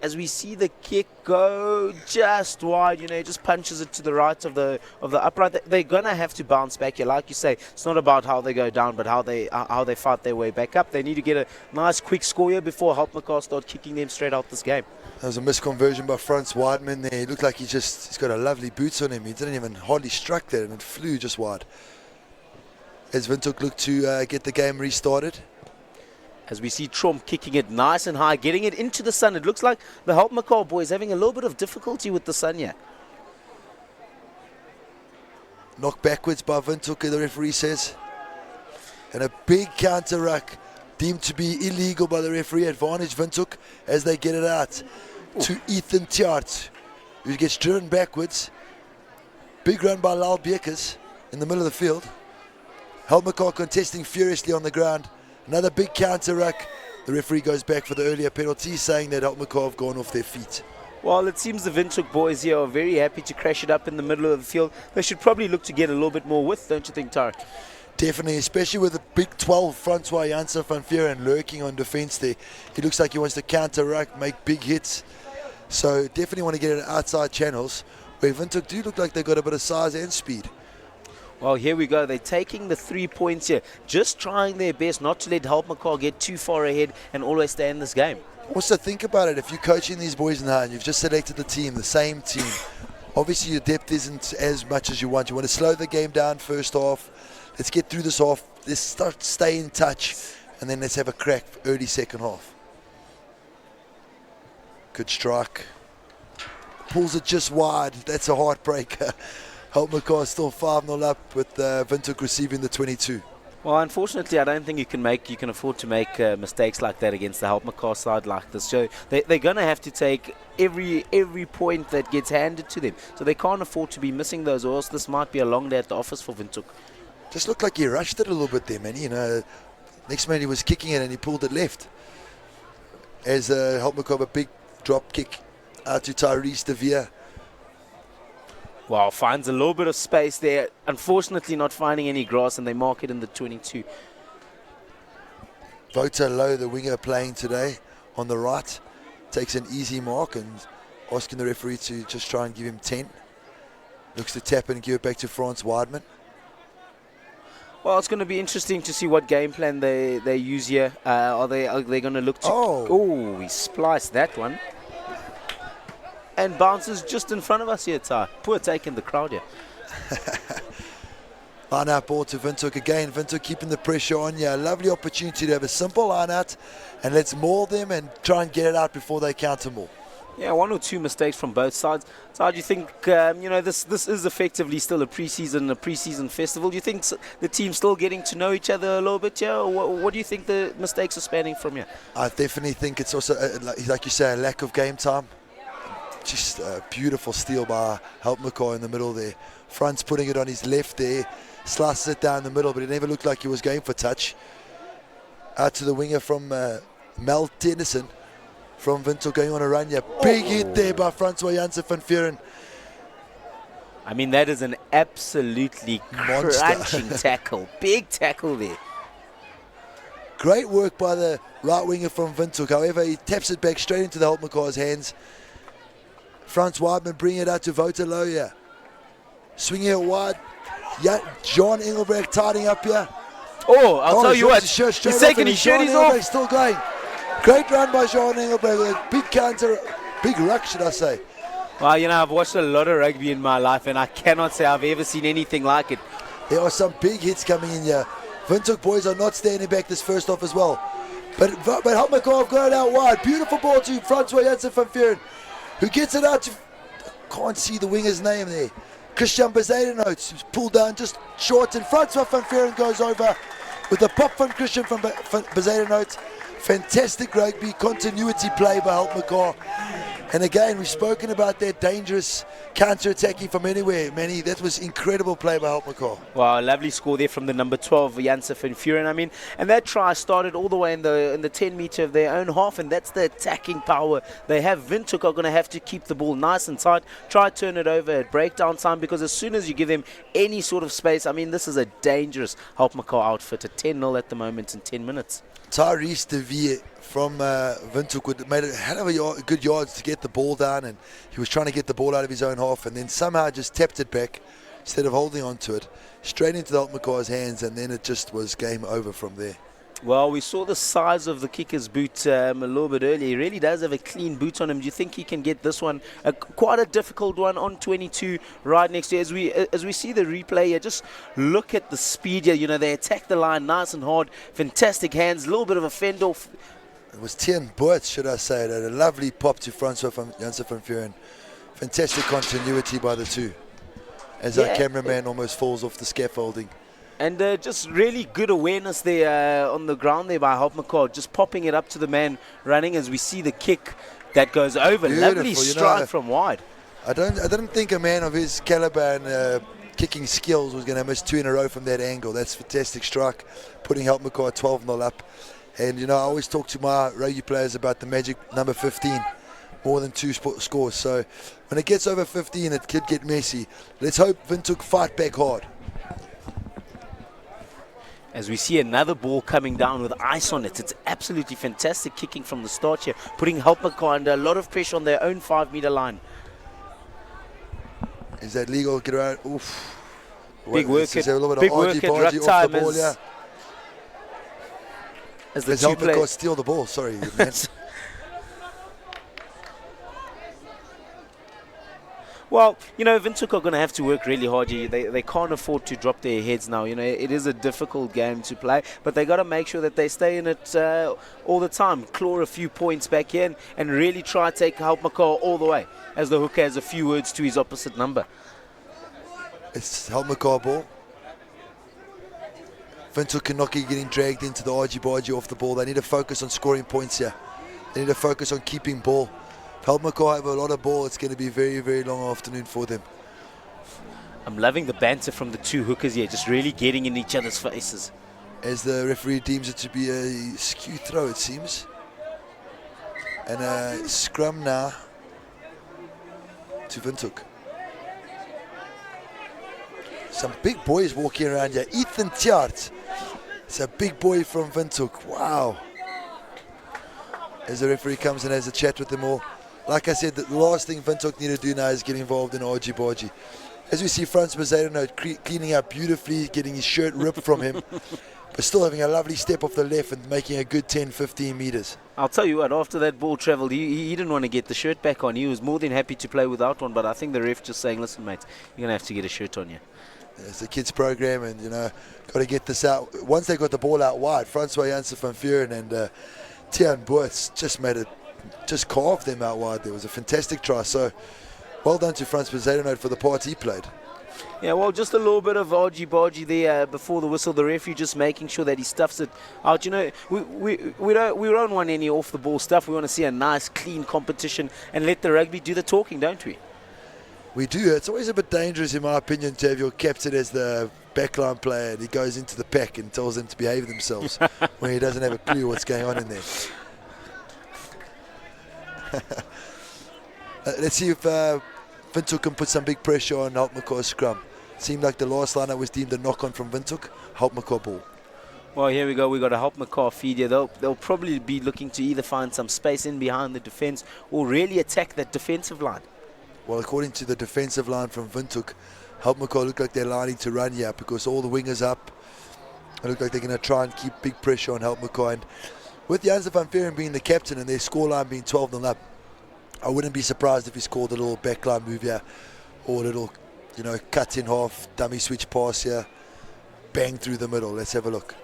as we see the kick go just wide, just punches it to the right of the upright, they're going to have to bounce back here. Like you say, it's not about how they go down, but how they fight their way back up. They need to get a nice quick score here before Helpmekaar start kicking them straight out this game. That was a misconversion by Frans Weidman there. He looked like he's got a lovely boots on him. He didn't even hardly struck that, and it flew just wide. As Windhoek look to get the game restarted. As we see Trump kicking it nice and high, getting it into the sun. It looks like the Helpmekaar boys having a little bit of difficulty with the sun here. Knocked backwards by Windhoek, the referee says. And a big counter ruck deemed to be illegal by the referee. Advantage Windhoek as they get it out to Ethan Tjaart, who gets driven backwards. Big run by Lal Bekers in the middle of the field. Helpmekaar contesting furiously on the ground. Another big counter ruck. The referee goes back for the earlier penalty, saying that Helpmekaar have gone off their feet. Well, it seems the Windhoek boys here are very happy to crash it up in the middle of the field. They should probably look to get a little bit more width, don't you think, Tarek? Definitely, especially with the big 12 Francois Janssen van Vuuren lurking on defence there. He looks like he wants to counter ruck, make big hits. So definitely want to get it outside channels, where Windhoek do look like they've got a bit of size and speed. Well, here we go. They're taking the 3 points here. Just trying their best not to let Helpmekaar get too far ahead and always stay in this game. Also think about it, if you're coaching these boys now and you've just selected the team, the same team, obviously your depth isn't as much as you want. You want to slow the game down first half. Let's get through this half. Let's stay in touch, and then let's have a crack early second half. Good strike. Pulls it just wide. That's a heartbreaker. Helpmekaar still 5-0 up with Windhoek receiving the 22. Well, unfortunately, I don't think you can afford to make mistakes like that against the Helpmekaar side like this. So they're going to have to take every point that gets handed to them. So they can't afford to be missing those, or else this might be a long day at the office for Windhoek. Just looked like he rushed it a little bit there, man. You know, next man he was kicking it and he pulled it left. As Helpmekaar a big drop kick out to Tyrese de Vere. Wow, finds a little bit of space there. Unfortunately, not finding any grass, and they mark it in the 22. Wouter Low, the winger playing today on the right, takes an easy mark and asking the referee to just try and give him 10. Looks to tap and give it back to Frans Weidman. Well, it's going to be interesting to see what game plan they use here. Are they going to look to... Oh, he spliced that one. And bounces just in front of us here, Ty. Poor take in the crowd here. Line out ball to Windhoek again. Windhoek keeping the pressure on you. A lovely opportunity to have a simple line out and let's maul them and try and get it out before they counter maul. Yeah, 1 or 2 mistakes from both sides. So how do you think, this is effectively still a preseason festival? Do you think the team's still getting to know each other a little bit here? Or what do you think the mistakes are spanning from here? I definitely think it's also, like you say, a lack of game time. Just a beautiful steal by Helpmekaar in the middle there. Frans putting it on his left there, slices it down the middle, but it never looked like he was going for touch. Out to the winger from Mel Tennyson from Windhoek going on a run. Yeah, big hit there by Francois Janssen van Vuuren. I mean, that is an absolutely Monster. crunching tackle. Big tackle there. Great work by the right winger from Windhoek. However, he taps it back straight into the Helpmekaar's hands. Frans Weidman bringing it out to Wouter Low here. Swinging it wide. Yeah, John Engelbrecht tidying up here. Oh, I'll tell you what. He's taking his shirt, he's off. Still going. Great run by John Engelbrecht. A big counter, big ruck, should I say. Well, I've watched a lot of rugby in my life, and I cannot say I've ever seen anything like it. There are some big hits coming in here. Windhoek boys are not standing back this first half as well. But Helpmekaar have got it out wide. Beautiful ball to Francois Janssen van Vuuren, who gets it out to, can't see the winger's name there, Christian Bezuidenhout, who's pulled down just short, and Francois van Vuuren goes over with a pop from Christian van Bezuidenhout. Fantastic rugby, continuity play by Helpmekaar. And again, we've spoken about that dangerous counter-attacking from anywhere. Manny, that was incredible play by Helpmekaar. Wow, a lovely score there from the number 12, Janssen van Vuuren. I mean, and that try started all the way in the 10 meter of their own half, and that's the attacking power they have. Windhoek are going to have to keep the ball nice and tight, try to turn it over at breakdown time, because as soon as you give them any sort of space, I mean, this is a dangerous Helpmekaar outfit. At 10-0 at the moment in 10 minutes. Tyrese de Vere from Windhoek made a hell of a good yards to get the ball down, and he was trying to get the ball out of his own half and then somehow just tapped it back instead of holding on to it straight into the Helpmekaar's hands, and then it just was game over from there. Well, we saw the size of the kicker's boot a little bit earlier. He really does have a clean boot on him. Do you think he can get this one? Quite a difficult one on 22 right next to you. As we see the replay here, just look at the speed here. You know, they attack the line nice and hard. Fantastic hands. A little bit of a fend off. It was 10 Boerts, should I say. It had a lovely pop to Francois Janssen van Vuren. Fantastic continuity by the two. As our cameraman almost falls off the scaffolding. And just really good awareness there on the ground there by Helpmekaar, just popping it up to the man running as we see the kick that goes over. Beautiful. Lovely strike from wide. I didn't think a man of his caliber and kicking skills was going to miss 2 in a row from that angle. That's fantastic strike, putting Helpmekaar 12-0 up. And, you know, I always talk to my rugby players about the magic number 15, more than 2 scores. So when it gets over 15, it could get messy. Let's hope Windhoek fight back hard. As we see another ball coming down with ice on it. It's absolutely fantastic kicking from the start here, putting Helpmekaar under a lot of pressure on their own 5-meter line. Is that legal? Get around. Oof. Big work at ruck time as the two players steal the ball. Sorry, man. Well, you know, Windhoek are going to have to work really hard here. They can't afford to drop their heads now. You know, it is a difficult game to play, but they got to make sure that they stay in it all the time. Claw a few points back in and really try to take Helpmekaar all the way, as the hooker has a few words to his opposite number. It's Helpmekaar ball. Windhoek and Noki getting dragged into the argy-bargy off the ball. They need to focus on scoring points here. They need to focus on keeping ball. Helpmekaar have a lot of ball. It's going to be a very, very long afternoon for them. I'm loving the banter from the two hookers here, just really getting in each other's faces. As the referee deems it to be a skew throw, it seems. And a scrum now to Windhoek. Some big boys walking around here. Ethan Tjaart. It's a big boy from Windhoek. Wow. As the referee comes and has a chat with them all. Like I said, the last thing Windhoek need to do now is get involved in argy-bargy. As we see Frans Mazedano cleaning up beautifully, getting his shirt ripped from him, but still having a lovely step off the left and making a good 10-15 meters. I'll tell you what, after that ball travelled, he didn't want to get the shirt back on. He was more than happy to play without one, but I think the ref just saying, listen, mate, you're going to have to get a shirt on you. It's a kids program, and, you know, got to get this out. Once they got the ball out wide, Francois Janssen van Vuren and Tiaan Boerts just carved them out wide. There was a fantastic try. So well done to Frans Mazedano for the part he played. Yeah, well, just a little bit of argy-bargy there before the whistle. The referee just making sure that he stuffs it out. You know, we don't want any off-the-ball stuff. We want to see a nice, clean competition and let the rugby do the talking, don't we? We do. It's always a bit dangerous, in my opinion, to have your captain as the backline player and he goes into the pack and tells them to behave themselves when he doesn't have a clue what's going on in there. Let's see if Windhoek can put some big pressure on Helpmekaar's scrum. Seemed like the last line was deemed a knock-on from Windhoek. Helpmekaar ball. Well, here we go. We got a Helpmekaar feed here. They'll probably be looking to either find some space in behind the defence or really attack that defensive line. Well, according to the defensive line from Windhoek, Helpmekaar look like they're lining to run here because all the wingers up. It look like they're going to try and keep big pressure on Helpmekaar. And with Janssen van Vuren being the captain and their scoreline being 12-0 up, I wouldn't be surprised if he scored a little backline move here or a little, you know, cut in half, dummy switch pass here, bang through the middle. Let's have a look.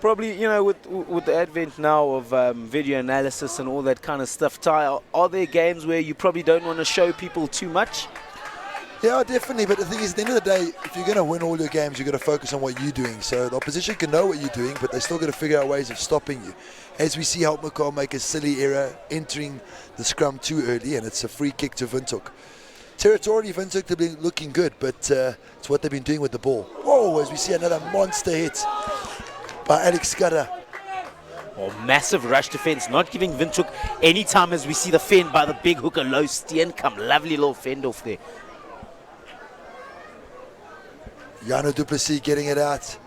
Probably, you know, with the advent now of video analysis and all that kind of stuff, Ty, are there games where you probably don't want to show people too much? Yeah, definitely. But the thing is, at the end of the day, if you're going to win all your games, you've got to focus on what you're doing. So the opposition can know what you're doing, but they still got to figure out ways of stopping you. As we see Helpmekaar make a silly error, entering the scrum too early, and it's a free kick to Windhoek. Territorially, Windhoek have been looking good, but it's what they've been doing with the ball. Whoa, as we see another monster hit by Alex Scudder. Oh, massive rush defense, not giving Windhoek any time as we see the fend by the big hooker, Low Steenkamp. Lovely little fend off there. Jano du Plessis getting it out.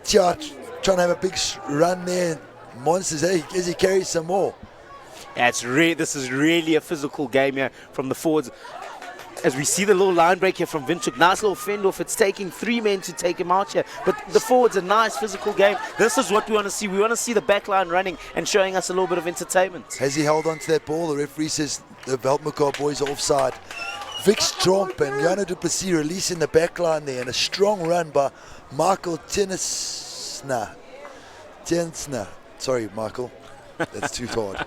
Tjaart trying to have a big run there. Monsters, as he carries some more. Yeah, this is really a physical game here from the forwards. As we see the little line break here from Windhoek. Nice little fend off. It's taking 3 men to take him out here. But the forward's a nice physical game. This is what we want to see. We want to see the back line running and showing us a little bit of entertainment. Has he held on to that ball? The referee says the Helpmekaar boys are offside. Vic Stromp and Jano du Plessis releasing the back line there, and a strong run by Michael Tensna. Sorry, Michael. That's too hard.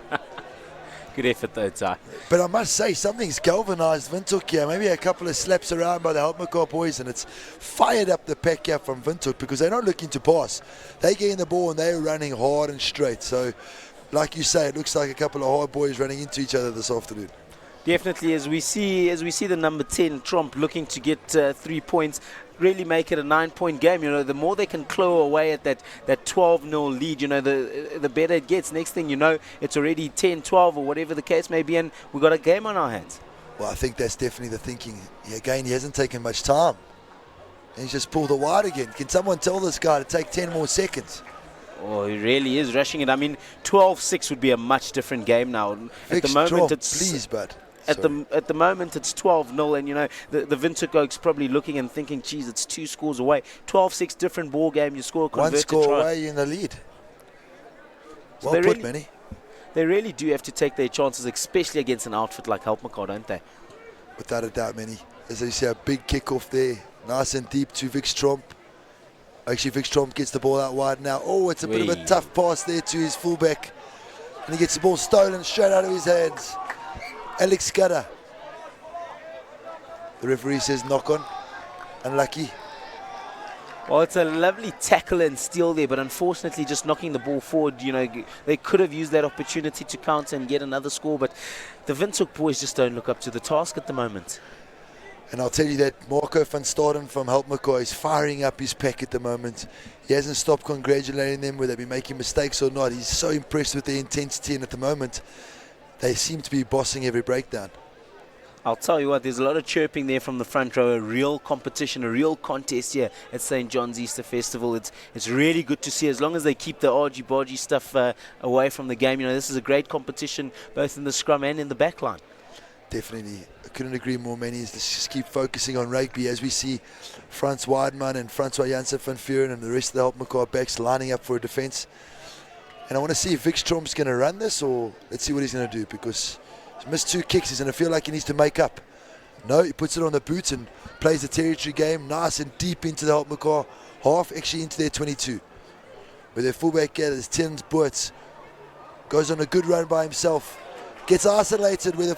Good effort though, Ty. But I must say, something's galvanised Windhoek here. Maybe a couple of slaps around by the Helpmekaar boys, and it's fired up the pack here from Windhoek because they're not looking to pass. They're getting the ball and they're running hard and straight. So, like you say, it looks like a couple of hard boys running into each other this afternoon. Definitely, as we see the number 10 Tromp looking to get 3 points, really make it a 9-point game. You know, the more they can claw away at that 12-0 lead, you know, the better it gets. Next thing you know, it's already 10-12 or whatever the case may be, and we've got a game on our hands. Well, I think that's definitely the thinking. Again, he hasn't taken much time. He's just pulled it wide again. Can someone tell this guy to take 10 more seconds? Oh, he really is rushing it. I mean, 12-6 would be a much different game now. At the moment, it's please, bud. At the moment, it's 12-0, and you know the Windhoek Oaks probably looking and thinking, "Geez, it's 2 scores away." 12-6, different ball game. You score a converted one score try. away, you're in the lead. So well put, Manny. They really do have to take their chances, especially against an outfit like Helpmekaar, don't they? Without a doubt, Manny. As you see, a big kick-off there, nice and deep to Vic Stromp. Actually, Vic Stromp gets the ball out wide now. Oh, it's a bit of a tough pass there to his fullback, and he gets the ball stolen straight out of his hands. Alex Scudder. The referee says knock on. Unlucky. Well, it's a lovely tackle and steal there, but unfortunately just knocking the ball forward. You know, they could have used that opportunity to counter and get another score, but the Windhoek boys just don't look up to the task at the moment. And I'll tell you that Marco van Staden from Helpmekaar is firing up his pack at the moment. He hasn't stopped congratulating them, whether they be making mistakes or not. He's so impressed with their intensity, and at the moment they seem to be bossing every breakdown. I'll tell you what, there's a lot of chirping there from the front row, a real competition, a real contest here at St. John's Easter Festival. It's really good to see, as long as they keep the argy-bargy stuff away from the game. You know, this is a great competition, both in the scrum and in the back line. Definitely. I couldn't agree more, Manny. Let's just keep focusing on rugby as we see Frans Weidman and Francois Janssen van Vuren and the rest of the Helpmekaar backs lining up for a defence. And I want to see if Vic Stromp's going to run this, or let's see what he's going to do, because he's missed 2 kicks. He's going to feel like he needs to make up. No, he puts it on the boots and plays the territory game nice and deep into the Helpmekaar half, actually into their 22. With their fullback here, there's Tins Boerts. Goes on a good run by himself. Gets isolated with a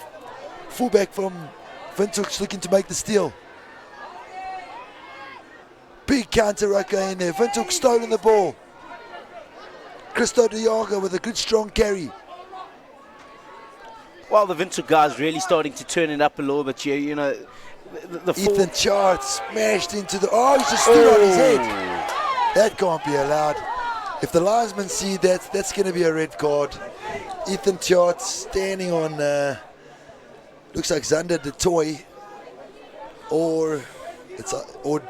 fullback from Windhoek's looking to make the steal. Big counter rucker in there. Windhoek stolen the ball. Christo de Jager with a good strong carry. Well, the Windhoek guys really starting to turn it up a little bit here. You know, the Ethan Chart smashed into the... Oh, he just stood on his head. That can't be allowed. If the linesmen see that, that's going to be a red card. Ethan Chart standing on... looks like Zander de Toy or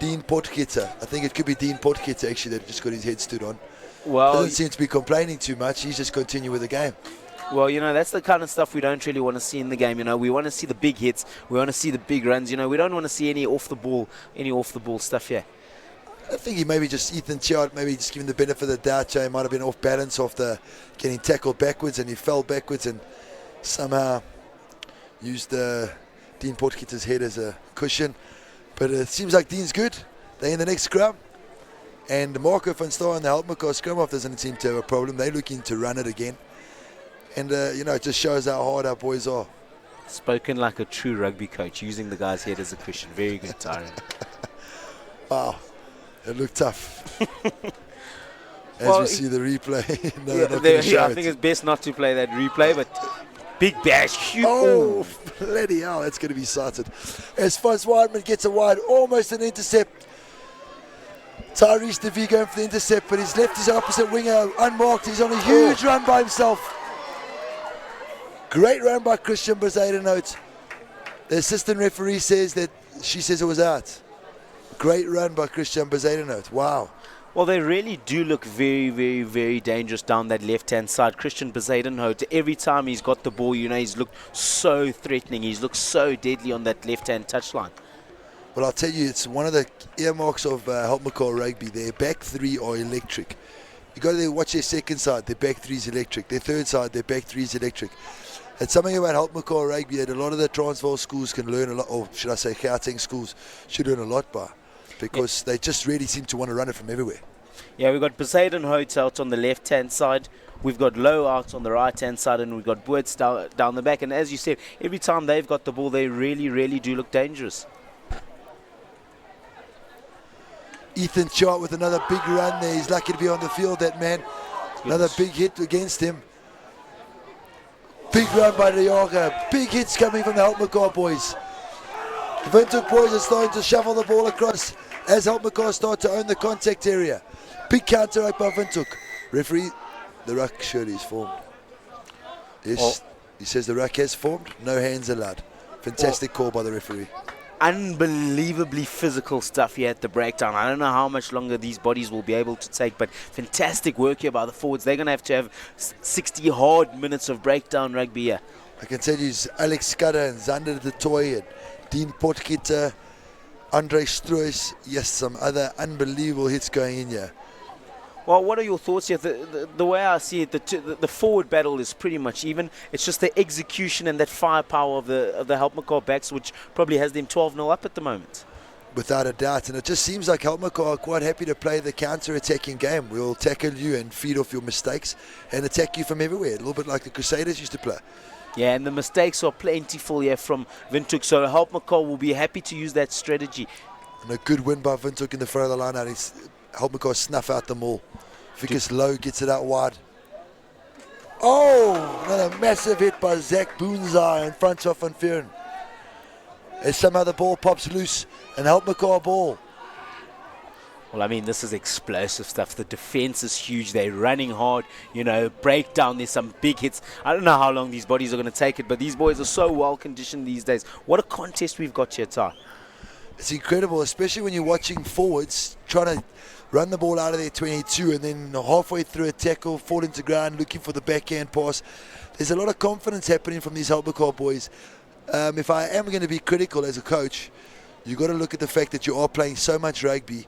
Dean Potgieter. I think it could be Dean Potgieter actually that just got his head stood on. Well, doesn't seem to be complaining too much. He's just continuing with the game. Well, you know, that's the kind of stuff we don't really want to see in the game. You know, we want to see the big hits. We want to see the big runs. You know, we don't want to see any off the ball stuff here. I think he maybe just Ethan Chart, maybe just giving the benefit of the doubt. He might have been off balance after getting tackled backwards, and he fell backwards and somehow used Dean Potgieter's head as a cushion. But it seems like Dean's good. They're in the next scrum. And Marco van Staden, the Helpmekaar scrum off, doesn't seem to have a problem. They're looking to run it again. And, you know, it just shows how hard our boys are. Spoken like a true rugby coach, using the guy's head as a cushion. Very good, Tyron. Wow. It looked tough. As we see the replay. No, I think it's best not to play that replay, but big bash. Oh, bloody hell, that's going to be sighted. As Frans Weidman gets a wide, almost an intercept. Tyrese DeVee going for the intercept, but he's left his opposite winger unmarked. He's on a huge run by himself. Great run by Christian Bezuidenhout. The assistant referee says that she says it was out. Great run by Christian Bezuidenhout. Wow. Well, they really do look very, very, very dangerous down that left-hand side. Christian Bezuidenhout, every time he's got the ball, he's looked so threatening. He's looked so deadly on that left-hand touchline. Well, I'll tell you, it's one of the earmarks of Helpmekaar Rugby. Their back three are electric. You got to watch their second side. Their back three is electric. Their third side, their back three is electric. It's something about Helpmekaar Rugby that a lot of the Transvaal schools can learn a lot, or should I say Gauteng schools should learn a lot by, because they just really seem to want to run it from everywhere. Yeah, we've got Bezuidenhout out on the left-hand side. We've got Low out on the right-hand side, and we've got Boerts down the back. And as you said, every time they've got the ball, they really, really do look dangerous. Ethan Chart with another big run there. He's lucky to be on the field, that man. Another big hit against him. Big run by the Jager. Big hits coming from the Helpmekaar boys. The Windhoek boys are starting to shuffle the ball across as Helpmekaar start to own the contact area. Big counter right by Windhoek. Referee, the ruck surely is formed. Yes, he says the ruck has formed. No hands allowed. Fantastic call by the referee. Unbelievably physical stuff here at the breakdown. I don't know how much longer these bodies will be able to take, but fantastic work here by the forwards. They're going to have 60 hard minutes of breakdown rugby here. I can tell you, Alex Skudder and Zander de Toy and Dean Potgieter, Andre Struis, yes, some other unbelievable hits going in here. Well, what are your thoughts here? The way I see it, the forward battle is pretty much even. It's just the execution and that firepower of the Helpmekaar backs, which probably has them 12-0 up at the moment. Without a doubt, and it just seems like Helpmekaar are quite happy to play the counter-attacking game. We'll tackle you and feed off your mistakes and attack you from everywhere, a little bit like the Crusaders used to play. Yeah, and the mistakes are plentiful here from Windhoek, so Helpmekaar will be happy to use that strategy. And a good win by Windhoek in the front of the line. Helpmekaar snuff out the maul. Vickers Low gets it out wide. Oh, another massive hit by Zach Boonzai in front of Van Vuuren. As somehow the ball pops loose and Helpmekaar ball. Well, I mean, this is explosive stuff. The defense is huge. They're running hard. Breakdown. There's some big hits. I don't know how long these bodies are going to take it, but these boys are so well conditioned these days. What a contest we've got here, Ty. It's incredible, especially when you're watching forwards trying to run the ball out of their 22 and then halfway through a tackle, fall into ground, looking for the backhand pass. There's a lot of confidence happening from these Helpmekaar boys. If I am going to be critical as a coach, you've got to look at the fact that you are playing so much rugby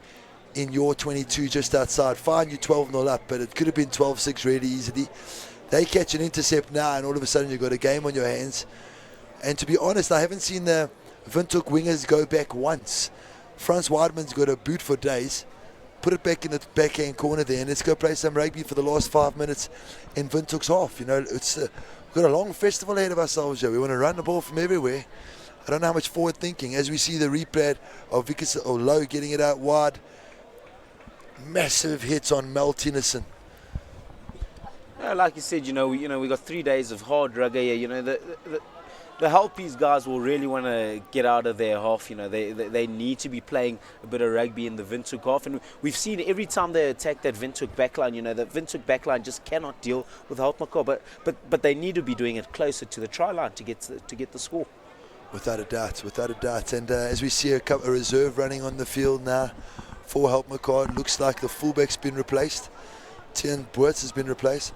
in your 22 just outside. Fine, you're 12-0 up, but it could have been 12-6 really easily. They catch an intercept now, and all of a sudden you've got a game on your hands. And to be honest, I haven't seen the Windhoek wingers go back once. Frans Weidman's got a boot for days. Put it back in the backhand corner there, and let's go play some rugby for the last 5 minutes in Windhoek's half. We've got a long festival ahead of ourselves here. We want to run the ball from everywhere. I don't know how much forward thinking. As we see the replay of Vickers or Low getting it out wide. Massive hits on Mel Tennyson. Like you said, we got 3 days of hard rugby here. The Helpies guys will really want to get out of their half. They need to be playing a bit of rugby in the Windhoek half, and we've seen every time they attack that Windhoek backline. The Windhoek backline just cannot deal with Helpmekaar, but they need to be doing it closer to the try line to get the score. Without a doubt. And as we see a reserve running on the field now for Helpmekaar, it looks like the fullback's been replaced. Tian Boerts has been replaced.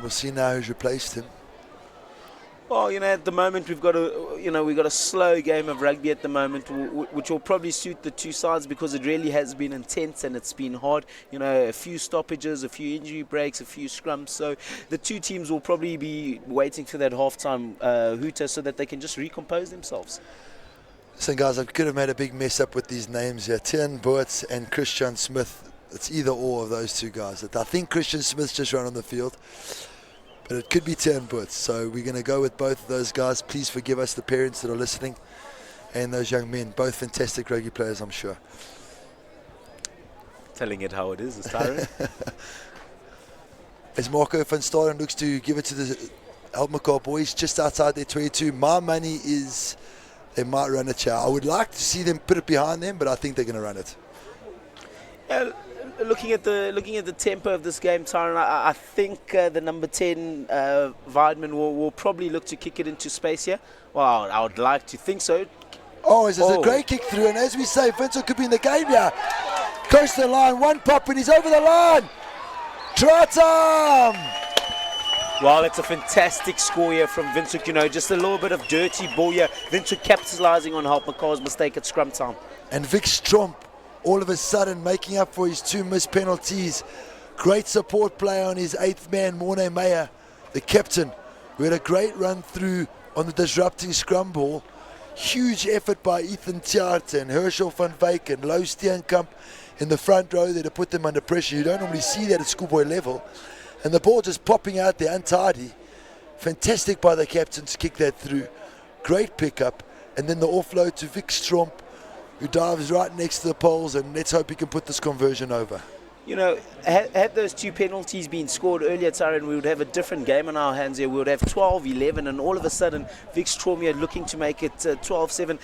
We'll see now who's replaced him. Well, at the moment we've got a slow game of rugby at the moment, which will probably suit the two sides because it really has been intense and it's been hard. A few stoppages, a few injury breaks, a few scrums. So the two teams will probably be waiting for that halftime hooter so that they can just recompose themselves. Listen, guys, I could have made a big mess up with these names here. Tian Boerts and Christian Smith. It's either or of those two guys. I think Christian Smith's just run on the field. But it could be Tian Boerts, so we're going to go with both of those guys. Please forgive us, the parents that are listening, and those young men. Both fantastic rugby players, I'm sure. Telling it how it is Tyron. As Marco van Staden looks to give it to the Helpmekaar boys just outside their 22, my money is they might run a chow. I would like to see them put it behind them, but I think they're going to run it. Looking at the tempo of this game, Tyron, I think the number 10 Weidman will probably look to kick it into space here. Well, I would like to think so. Oh, it's a great kick through, and as we say, Vincent could be in the game here. Goes to the line, one pop and he's over the line. Try time! Well, it's a fantastic score here from Windhoek. You know, just a little bit of dirty ball here. Windhoek capitalizing on Helpmekaar's mistake at scrum time. And Vic Stromp, all of a sudden, making up for his 2 missed penalties. Great support play on his 8th man, Morne Meyer, the captain, who had a great run through on the disrupting scrum ball. Huge effort by Ethan Tjaart and Herschel van Wyk and Louw Steenkamp in the front row there to put them under pressure. You don't normally see that at schoolboy level. And the ball just popping out there, untidy. Fantastic by the captain to kick that through. Great pickup. And then the offload to Vic Stromp, who dives right next to the poles, and let's hope he can put this conversion over. You know, had those 2 penalties been scored earlier, Tyron, we would have a different game on our hands here. We would have 12-11, and all of a sudden, Vic Stromp here looking to make it 12-7.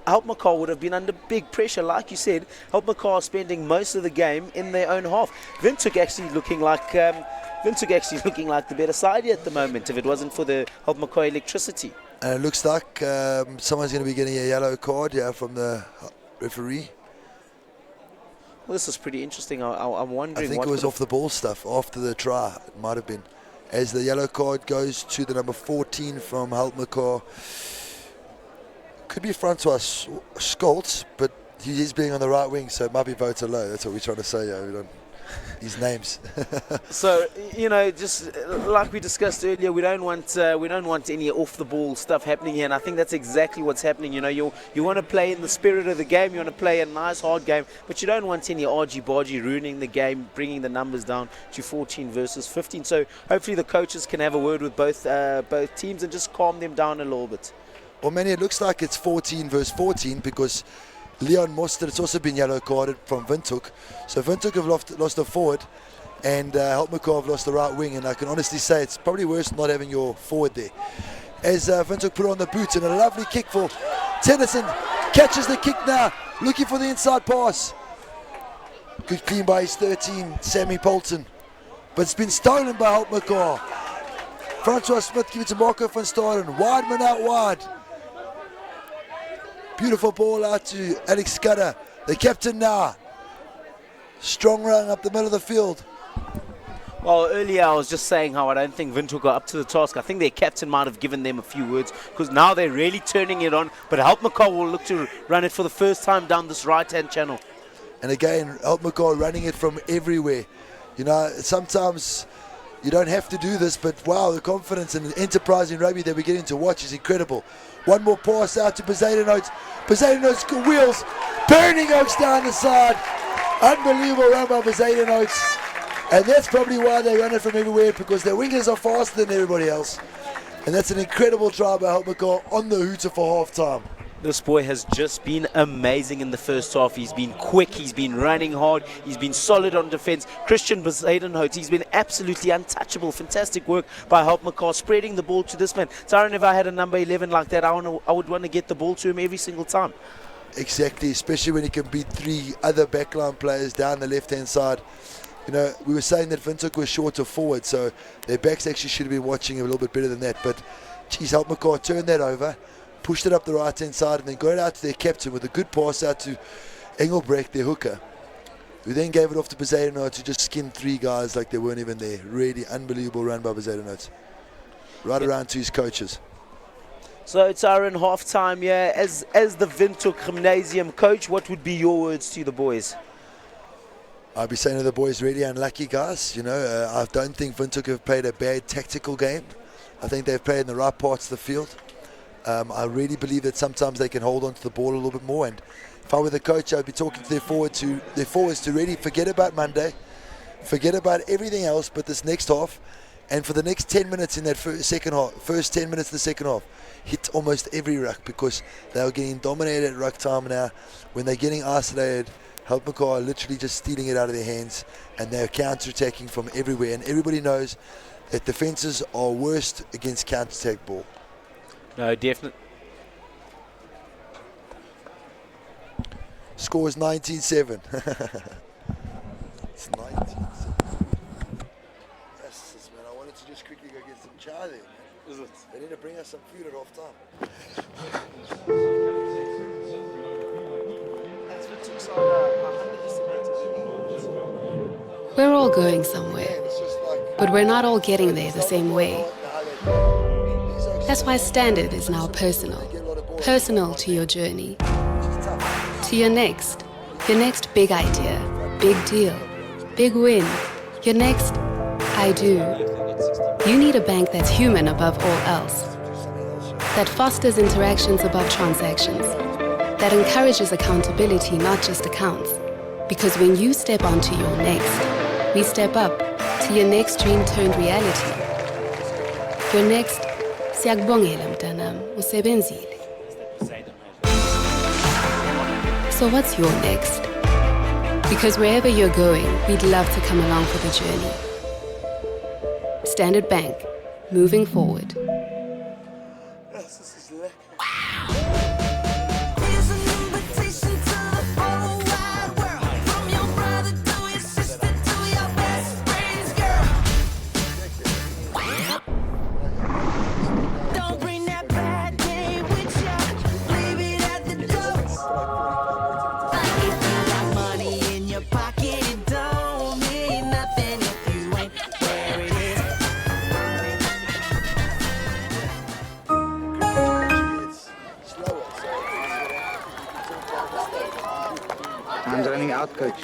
Helpmekaar would have been under big pressure, like you said. Helpmekaar spending most of the game in their own half. Windhoek actually looking like the better side here at the moment, if it wasn't for the Helpmekaar electricity. And it looks like someone's going to be getting a yellow card here from the referee. Well, this is pretty interesting. I'm wondering. I think it was off the ball stuff after the try. It might have been. As the yellow card goes to the number 14 from Helpmekaar. Could be Francois Scholz, but he's being on the right wing, so it might be voted low. That's what we're trying to say. We don't these names. So, you know, just like we discussed earlier, we don't want any off the ball stuff happening here, and I think that's exactly what's happening. You know, you want to play in the spirit of the game, you want to play a nice hard game, but you don't want any argy-bargy ruining the game, bringing the numbers down to 14 versus 15. So hopefully the coaches can have a word with both teams and just calm them down a little bit. Well, Manny, it looks like it's 14 versus 14 because Leon Mostert, it's also been yellow carded from Windhoek. So Windhoek have lost a forward, and Helpmekaar have lost the right wing. And I can honestly say it's probably worse not having your forward there. As Windhoek put on the boots, and a lovely kick for Tennyson. Catches the kick now, looking for the inside pass. Good clean by his 13, Sammy Polton. But it's been stolen by Helpmekaar. Francois Smith gives it to Marco van Staden. Wideman out wide. Beautiful ball out to Alex Scudder, the captain now. Strong run up the middle of the field. Well, earlier I was just saying how I don't think Windhoek are up to the task. I think their captain might have given them a few words, because now they're really turning it on. But Helpmekaar will look to run it for the first time down this right-hand channel. And again, Helpmekaar running it from everywhere. You know, sometimes you don't have to do this, but wow, the confidence and the enterprise in rugby that we're getting to watch is incredible. One more pass out to Bezuidenhout. Bezuidenhout wheels, burning Oaks down the side. Unbelievable run by Bezuidenhout. And that's probably why they run it from everywhere, because their wingers are faster than everybody else. And that's an incredible try by Helpmekaar on the hooter for half time. This boy has just been amazing in the first half. He's been quick, he's been running hard, he's been solid on defense. Christian Bezuidenhout, he's been absolutely untouchable. Fantastic work by Helpmekaar, spreading the ball to this man. Tyron, if I had a number 11 like that, I would want to get the ball to him every single time. Exactly, especially when he can beat 3 other backline players down the left-hand side. You know, we were saying that Windhoek was short of forward, so their backs actually should have been watching a little bit better than that. But, geez, Helpmekaar turned that over, pushed it up the right-hand side, and then got it out to their captain with a good pass out to Engelbrecht, their hooker, who then gave it off to Bezuidenhout to just skin 3 guys like they weren't even there. Really unbelievable run by Bezuidenhout. Right around to his coaches. So it's our half-time here. As the Windhoek Gymnasium coach, what would be your words to the boys? I'd be saying to the boys, really unlucky guys. You know, I don't think Windhoek have played a bad tactical game. I think they've played in the right parts of the field. I really believe that sometimes they can hold on to the ball a little bit more. And if I were the coach, I'd be talking to their forwards to really forget about Monday, forget about everything else but this next half. And for the next 10 minutes in that first 10 minutes of the second half, hit almost every ruck, because they are getting dominated at ruck time now. When they're getting isolated, Helpmekaar are literally just stealing it out of their hands, and they're counter-attacking from everywhere. And everybody knows that defences are worst against counter-attack ball. No, definitely. Score is 19-7. It's 19-7. Yes, man. I wanted to just quickly go get some chai there, man. Is it? They need to bring us some food at half time. That's what took so 100 estimators. We're all going somewhere, but we're not all getting there the same way. That's why Standard is now personal. Personal to your journey. To your next big idea, big deal, big win, your next I do. You need a bank that's human above all else, that fosters interactions above transactions, that encourages accountability, not just accounts. Because when you step onto your next, we step up to your next dream turned reality. Your next, siyakubongela mntanam, usebenzile. So what's your next? Because wherever you're going, we'd love to come along for the journey. Standard Bank, moving forward. Time's running out, coach.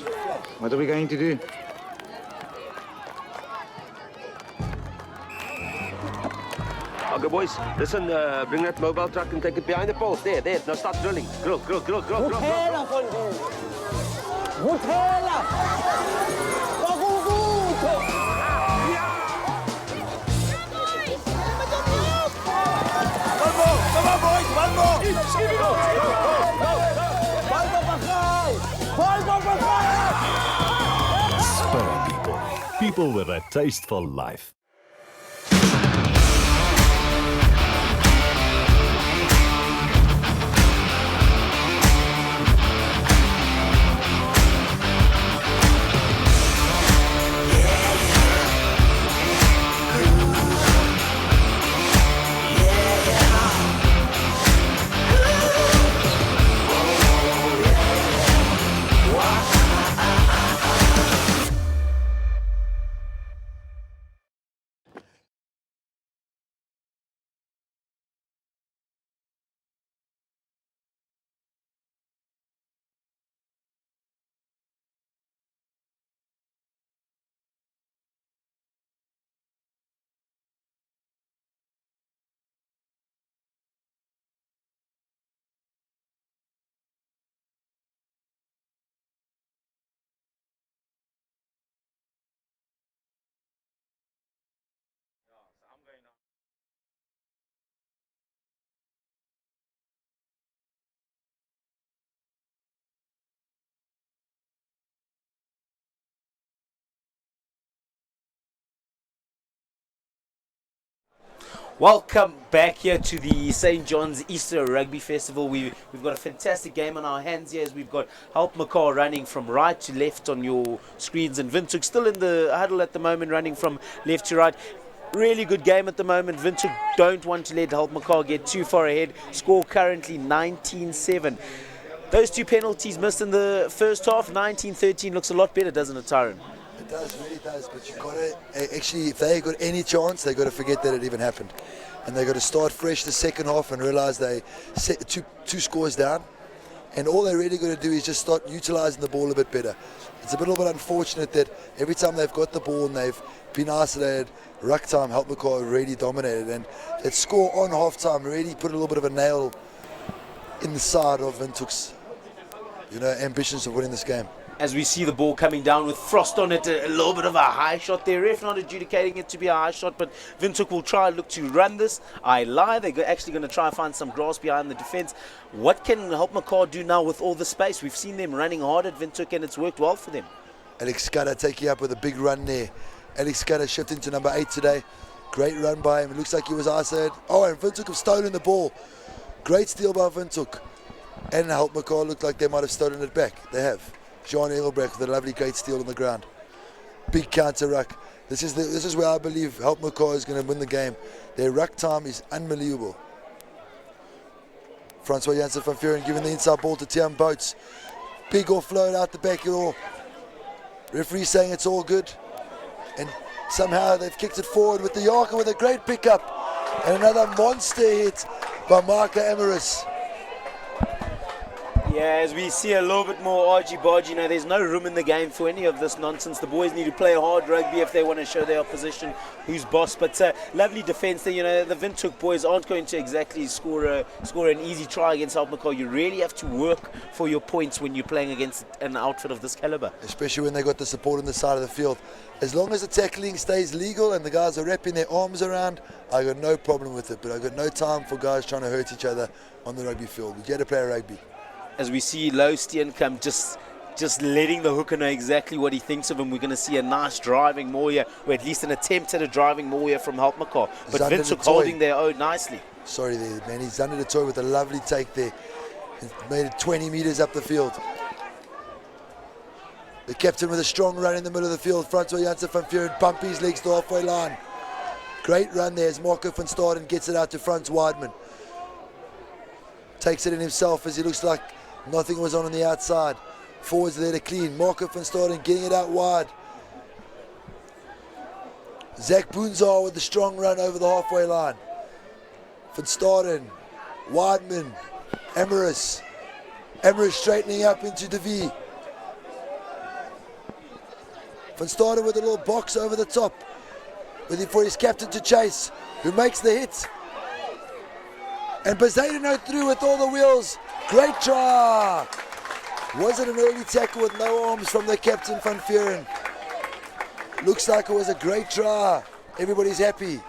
What are we going to do? Okay, boys, listen, bring that mobile truck and take it behind the post. There. Now start drilling. Drill. Spur people. People with a taste for life. Welcome back here to the St. John's Easter Rugby Festival. We've got a fantastic game on our hands here as we've got Helpmekaar running from right to left on your screens, and Windhoek still in the huddle at the moment running from left to right. Really good game at the moment. Windhoek don't want to let Helpmekaar get too far ahead. Score currently 19-7. Those two penalties missed in the first half. 19-13 looks a lot better, doesn't it, Tyron? It does, really does, but you've got to, actually, if they got any chance, they've got to forget that it even happened. And they've got to start fresh the second half and realise they set two scores down. And all they really got to do is just start utilising the ball a bit better. It's a little bit unfortunate that every time they've got the ball and they've been isolated, ruck time, Helpmekaar really dominated. And that score on half-time really put a little bit of a nail in the side of Windhoek's, ambitions of winning this game. As we see the ball coming down with Frost on it, a little bit of a high shot there. Ref not adjudicating it to be a high shot, but Windhoek will try and look to run this. I lie, they're actually going to try and find some grass behind the defence. What can Helpmekaar do now with all the space? We've seen them running hard at Windhoek and it's worked well for them. Alex Scudder taking up with a big run there. Alex Scudder shifting to number 8 today. Great run by him. It looks like he was isolated. Oh, and Windhoek have stolen the ball. Great steal by Windhoek. And Helpmekaar looked like they might have stolen it back. They have. Jean Engelbrecht with a lovely great steal on the ground. Big counter ruck. This is where I believe Helpmekaar is going to win the game. Their ruck time is unbelievable. Francois Janssen van Vuren giving the inside ball to Tian Boats. Big offload out the back heel. Referee saying it's all good. And somehow they've kicked it forward with the Yorker with a great pickup. And another monster hit by Marco Amaris. Yeah, as we see a little bit more argy-bargy, you know, there's no room in the game for any of this nonsense. The boys need to play hard rugby if they want to show their opposition who's boss. But lovely defence there. You know, the Windhoek boys aren't going to exactly score an easy try against Helpmekaar. You really have to work for your points when you're playing against an outfit of this calibre. Especially when they got the support on the side of the field. As long as the tackling stays legal and the guys are wrapping their arms around, I got no problem with it. But I got no time for guys trying to hurt each other on the rugby field. We get to play rugby. As we see Low Steenkamp just letting the hooker know exactly what he thinks of him. We're going to see a nice driving more here, or at least an attempt at a driving more here from Helpmekaar. But Windhoek holding their own nicely. Sorry there, man. He's under the toy with a lovely take there. He's made it 20 metres up the field. The captain with a strong run in the middle of the field. Francois Janssen van Vuuren pump his legs to halfway line. Great run there as Marco van Staden gets it out to Frans Weidman. Takes it in himself as he looks like nothing was on the outside. Forwards there to clean. Marco van Staden getting it out wide. Zach Boonzaar with the strong run over the halfway line. Van Staden, Weidman, Amaris. Amaris straightening up into De Vie. Van Staden with a little box over the top. Waiting for his captain to chase, who makes the hit. And Bezuidenhout through with all the wheels. Great try. Was it an early tackle with no arms from the captain Van Vuuren? Looks like it was a great try. Everybody's happy,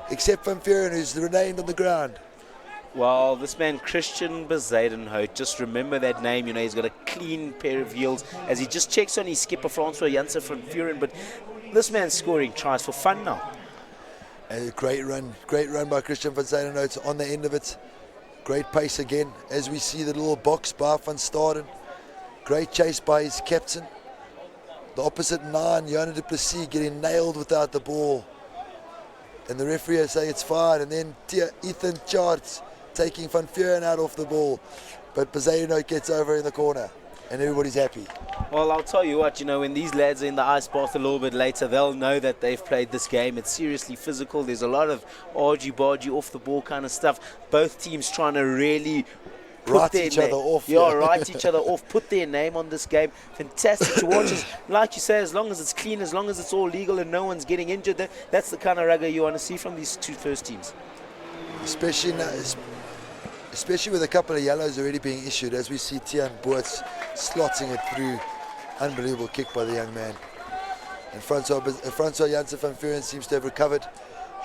except Van Vuuren, who's remained on the ground. Well, this man Christian Bezuidenhout, just remember that name. You know, he's got a clean pair of heels as he just checks on his skipper Francois Janssen van Vuuren. But this man's scoring tries for fun now. A great run by Christian Bezuidenhout on the end of it. Great pace again as we see the little box by Van Staden. Great chase by his captain. The opposite 9, Johanna du Plessis, getting nailed without the ball. And the referee is saying it's fine. And then Ethan Charts taking Van Vuuren out off the ball. But Bezuidenhout gets over in the corner. And everybody's happy. Well, I'll tell you what, you know, when these lads are in the ice bath a little bit later, they'll know that they've played this game. It's seriously physical. There's a lot of argy-bargy, off-the-ball kind of stuff. Both teams trying to really write each other off. Write each other off, put their name on this game. Fantastic to watch. Like you say, as long as it's clean, as long as it's all legal and no one's getting injured, that's the kind of rugby you want to see from these two first teams. Especially with a couple of yellows already being issued, as we see Tian Boerts slotting it through. Unbelievable kick by the young man. And Francois Janssen van Vuuren seems to have recovered.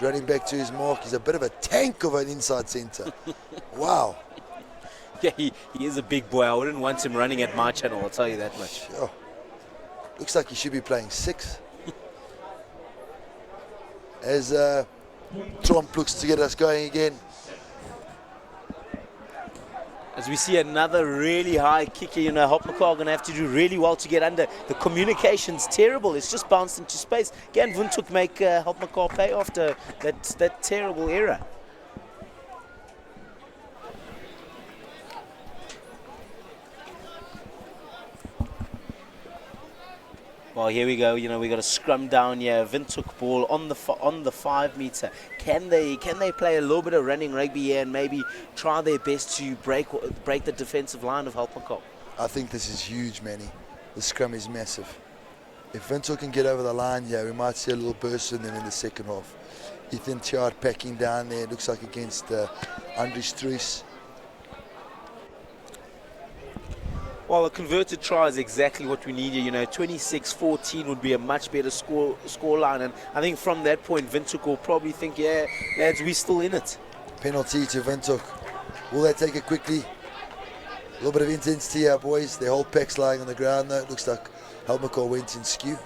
Running back to his mark. He's a bit of a tank of an inside centre. Wow. Yeah, he is a big boy. I wouldn't want him running at my channel, I'll tell you that much. Sure. Looks like he should be playing 6. As Trump looks to get us going again. As we see another really high kicker, you know, Helpmekaar are going to have to do really well to get under. The communication's terrible. It's just bounced into space. Again, Windhoek make Helpmekaar pay after that terrible error. Well, here we go. You know, we got a scrum down here. Windhoek ball on the 5 meter. Can they play a little bit of running rugby here and maybe try their best to break the defensive line of Helpmekaar? I think this is huge, Manny. The scrum is massive. If Windhoek can get over the line here, we might see a little burst in them in the second half. Ethan Tiard packing down there. Looks like against Andries Struis. Well, a converted try is exactly what we need here. You know, 26-14 would be a much better score line. And I think from that point, Windhoek will probably think, yeah, lads, we're still in it. Penalty to Windhoek. Will they take it quickly? A little bit of intensity here, boys. Their whole pack's lying on the ground, though. It looks like Helpmekaar went in skew.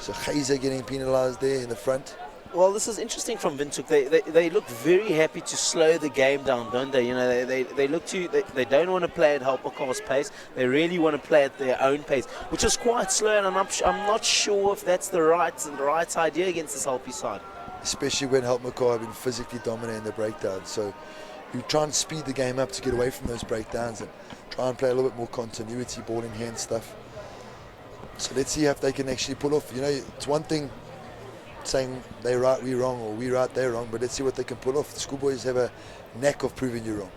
So Geyser getting penalised there in the front. Well, this is interesting from Windhoek. They look very happy to slow the game down, don't they? You know, they don't want to play at Helpmekaar's pace. They really want to play at their own pace, which is quite slow. And I'm not sure if that's the right idea against this Helpy side. Especially when Helpmekaar have been physically dominating the breakdowns. So you try and speed the game up to get away from those breakdowns and try and play a little bit more continuity, ball in hand stuff. So let's see if they can actually pull off. You know, it's one thing saying they right, we wrong, or we right, they're wrong, but let's see what they can pull off. The schoolboys have a knack of proving you wrong.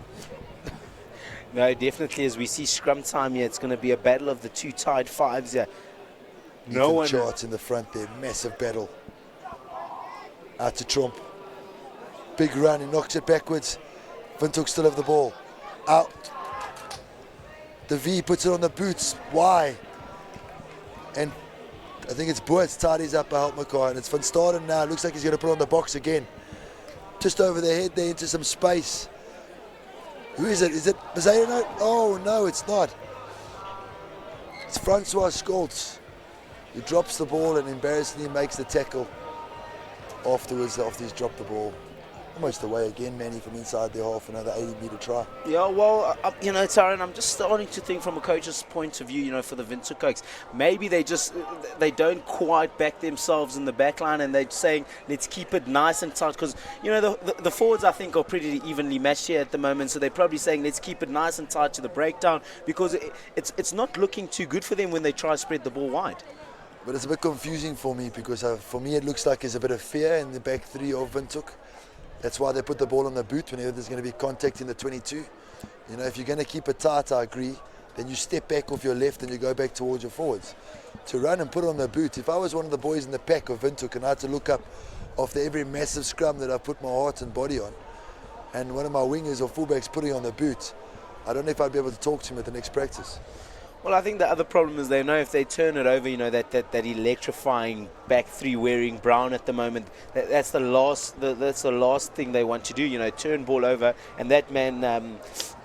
No, definitely. As we see scrum time here, it's going to be a battle of the two tied fives here. No one. Charts in the front there, massive battle. Out to Trump. Big run, he knocks it backwards. Windhoek still have the ball. Out. The V puts it on the boots. Why? And I think it's Boert's tidies up by Helpmekaar, and it's Van Staden now. Looks like he's going to put it on the box again. Just over their head there into some space. Who is it? Is it Bazano? Oh, no, it's not. It's Francois Scholz, who drops the ball and embarrassingly makes the tackle afterwards, after he's dropped the ball. Almost away again, Manny, from inside their half, another 80-metre try. Yeah, well, you know, Taran, I'm just starting to think from a coach's point of view, you know, for the Windhoek Oaks, maybe they don't quite back themselves in the back line, and they're saying, let's keep it nice and tight, because, you know, the forwards, I think, are pretty evenly matched here at the moment, so they're probably saying, let's keep it nice and tight to the breakdown, because it's not looking too good for them when they try to spread the ball wide. But it's a bit confusing for me, because for me it looks like there's a bit of fear in the back three of Windhoek. That's why they put the ball on the boot whenever there's going to be contact in the 22. You know, if you're going to keep it tight, I agree, then you step back off your left and you go back towards your forwards. To run and put it on the boot, if I was one of the boys in the pack of Windhoek and I had to look up after every massive scrum that I put my heart and body on, and one of my wingers or fullbacks putting on the boot, I don't know if I'd be able to talk to him at the next practice. Well, I think the other problem is they know if they turn it over, you know, that electrifying back three wearing brown at the moment, that's the last thing they want to do, you know, turn ball over. And that man,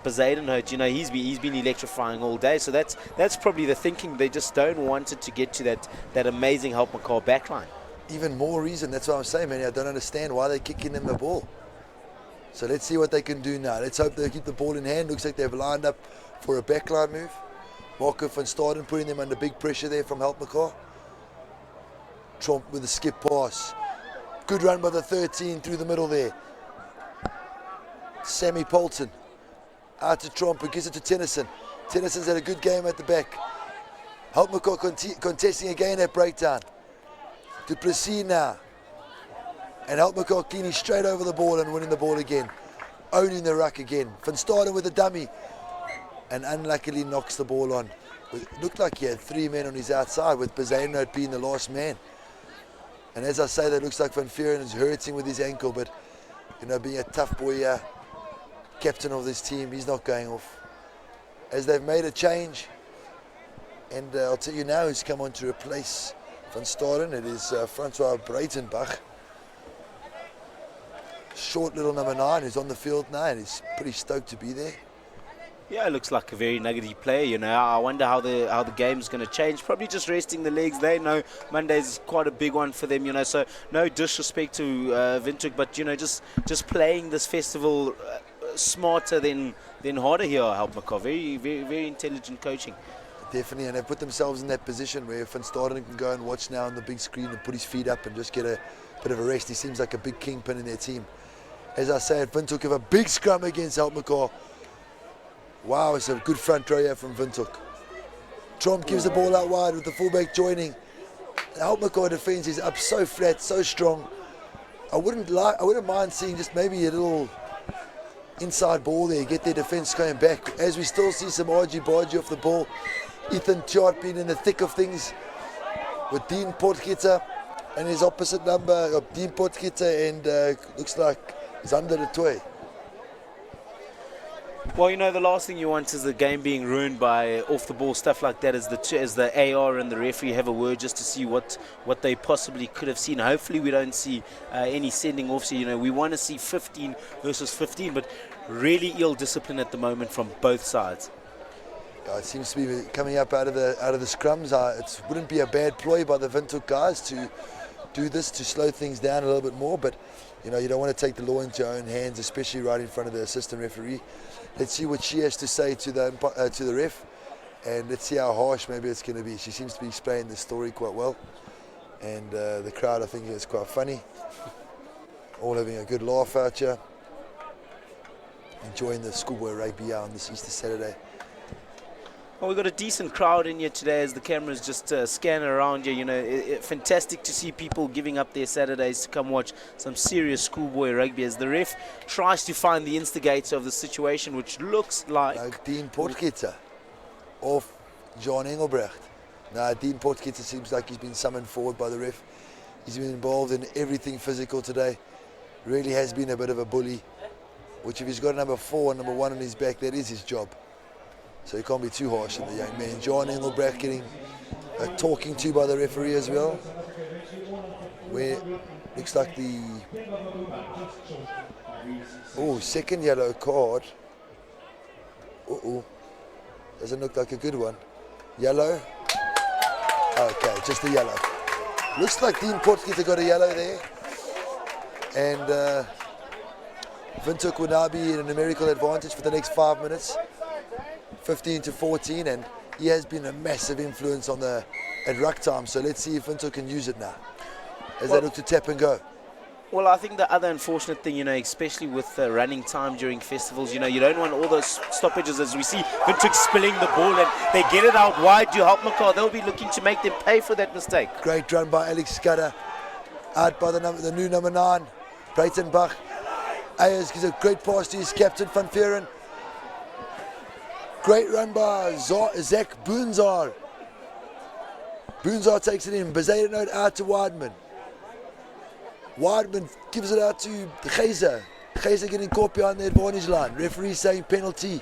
Bazaidenhout, you know, he's been electrifying all day. So that's probably the thinking. They just don't want it to get to that amazing Helpmekaar backline. Even more reason, that's what I'm saying, man. I don't understand why they're kicking them the ball. So let's see what they can do now. Let's hope they keep the ball in hand. Looks like they've lined up for a backline move. Marco van Staden putting them under big pressure there from Helpmekaar. Trump with a skip pass. Good run by the 13 through the middle there. Sammy Polton. Out to Trump, who gives it to Tennyson. Tennyson's had a good game at the back. Helpmekaar contesting again at breakdown. To Plessis now. And Helpmekaar cleaning straight over the ball and winning the ball again. Owning the ruck again. Van Staden with a dummy. And unluckily knocks the ball on. It looked like he had three men on his outside, with Bazano being the last man. And as I say, that looks like Van Vuuren is hurting with his ankle, but, you know, being a tough boy, captain of this team, he's not going off. As they've made a change, and I'll tell you now who's come on to replace Van Staden. It is Francois Breitenbach. Short little number 9 who's on the field now, and he's pretty stoked to be there. Yeah, it looks like a very nuggety player, you know. I wonder how the game's going to change. Probably just resting the legs. They know Monday's quite a big one for them, you know. So no disrespect to Windhoek, but, you know, just playing this festival smarter than harder here at Helpmekaar. Very, very, very intelligent coaching. Definitely, and they've put themselves in that position where Van Staden can go and watch now on the big screen and put his feet up and just get a bit of a rest. He seems like a big kingpin in their team. As I say, Windhoek have a big scrum against Helpmekaar. Wow, it's a good front row here from Windhoek. Trump gives the ball out wide with the fullback joining. The Helpmekaar defence is up so flat, so strong. I wouldn't mind seeing just maybe a little inside ball there, get their defence going back. As we still see some argy-bargy off the ball. Ethan Tjart being in the thick of things with Dean Potgieter and his opposite number of Dean Potgieter, and looks like he's under the toy. Well, you know, the last thing you want is the game being ruined by off-the-ball stuff like that, as the AR and the referee have a word just to see what they possibly could have seen. Hopefully we don't see any sending offs. You know, we want to see 15 versus 15, but really ill discipline at the moment from both sides. Yeah, it seems to be coming up out of the scrums. It wouldn't be a bad ploy by the Windhoek guys to do this, to slow things down a little bit more, but, you know, you don't want to take the law into your own hands, especially right in front of the assistant referee. Let's see what she has to say to the ref, and let's see how harsh maybe it's going to be. She seems to be explaining the story quite well, and the crowd, I think, is quite funny. All having a good laugh out here, enjoying the schoolboy rugby on this Easter Saturday. Well, we've got a decent crowd in here today as the cameras just scan around here. You know, fantastic to see people giving up their Saturdays to come watch some serious schoolboy rugby as the ref tries to find the instigator of the situation, which looks like Dean Potgieter of John Engelbrecht. Now, Dean Potgieter seems like he's been summoned forward by the ref. He's been involved in everything physical today. Really has been a bit of a bully, which if he's got number 4 and number 1 on his back, that is his job. So he can't be too harsh on the young man. John Engelbrecht getting a talking to by the referee as well. Where looks like the second yellow card. Doesn't look like a good one. Yellow. Okay, just a yellow. Looks like Dean Potgieter got a yellow there. And Windhoek will now be in a numerical advantage for the next 5 minutes. 15-14, and he has been a massive influence on at ruck time. So let's see if Windhoek can use it now, as they look to tap and go. Well, I think the other unfortunate thing, you know, especially with running time during festivals, you know, you don't want all those stoppages as we see Windhoek spilling the ball and they get it out wide to Helpmekaar. They'll be looking to make them pay for that mistake. Great run by Alex Scudder, out by the new number 9, Breitenbach. Ayers gives a great pass to his captain, Van Veeren. Great run by Zach Boonzaar. Boonzaar takes it in. Bezuidenhout out to Weidman. Weidman gives it out to Geyser. Geyser getting caught behind the advantage line. Referee saying penalty.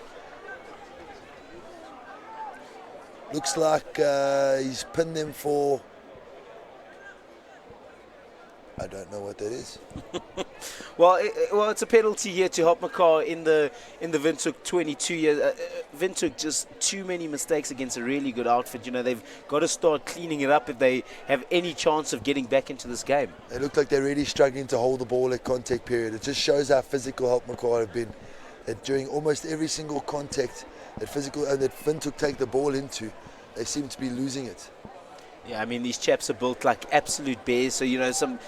Looks like he's pinned them for... I don't know what that is. Well, it's a penalty here to Helpmekaar in the Windhoek 22 years. Windhoek just too many mistakes against a really good outfit. You know, they've got to start cleaning it up if they have any chance of getting back into this game. They look like they're really struggling to hold the ball at contact period. It just shows how physical Helpmekaar have been. That during almost every single contact that Windhoek take the ball into, they seem to be losing it. Yeah, I mean, these chaps are built like absolute bears, so, you know, some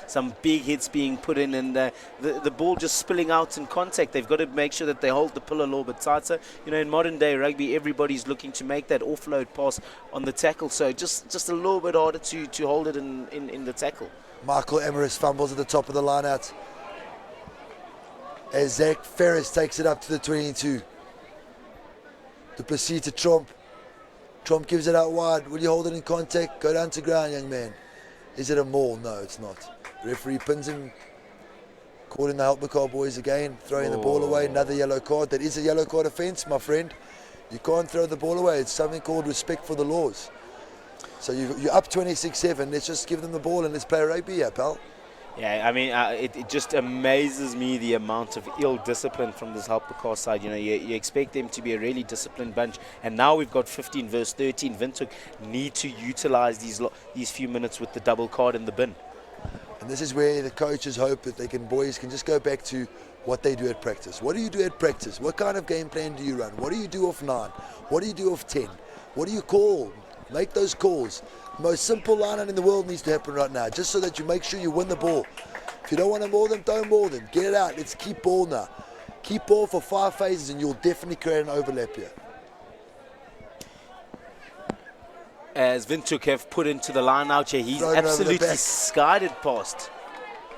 big hits being put in and the ball just spilling out in contact. They've got to make sure that they hold the pillar a little bit tighter. You know, in modern day rugby, everybody's looking to make that offload pass on the tackle, so just a little bit harder to hold it in the tackle. Michael Amaris fumbles at the top of the line out as Zach Ferris takes it up to the 22. Du Plessis to Tromp. Trump gives it out wide. Will you hold it in contact? Go down to ground, young man. Is it a maul? No, it's not. Referee pins him. Caught in the Helpmekaar boys again. Throwing the ball away. Another yellow card. That is a yellow card offence, my friend. You can't throw the ball away. It's something called respect for the laws. So you're up 26-7. Let's just give them the ball and let's play rugby here, pal. Yeah, I mean, it just amazes me the amount of ill discipline from this Helpmekaar side. You know, you expect them to be a really disciplined bunch, and now we've got 15 versus 13. Windhoek need to utilize these few minutes with the double card in the bin. And this is where the coaches hope that boys can just go back to what they do at practice. What do you do at practice? What kind of game plan do you run? What do you do off 9? What do you do off 10? What do you call? Make those calls. The most simple line-out in the world needs to happen right now, just so that you make sure you win the ball. If you don't want to maul them, don't maul them. Get it out. Let's keep ball now. Keep ball for 5 phases and you'll definitely create an overlap here. As Windhoek have put into the line out here, he's absolutely skied past.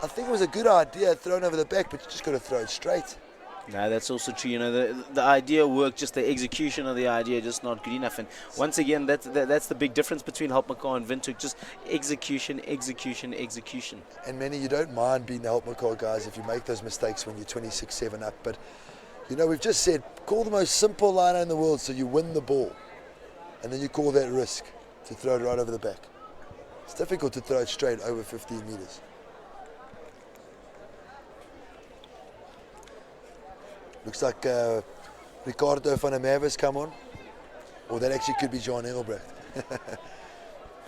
I think it was a good idea thrown over the back, but you just got to throw it straight. No, that's also true. You know, the idea worked, just the execution of the idea just not good enough. And once again, that's the big difference between Helpmekaar and Windhoek, just execution. And Manny, you don't mind being the Helpmekaar guys if you make those mistakes when you're 26-7 up. But, you know, we've just said, call the most simple liner in the world so you win the ball. And then you call that risk to throw it right over the back. It's difficult to throw it straight over 15 meters. Looks like Ricardo van der Merwe's come on. Or that actually could be John Engelbrecht.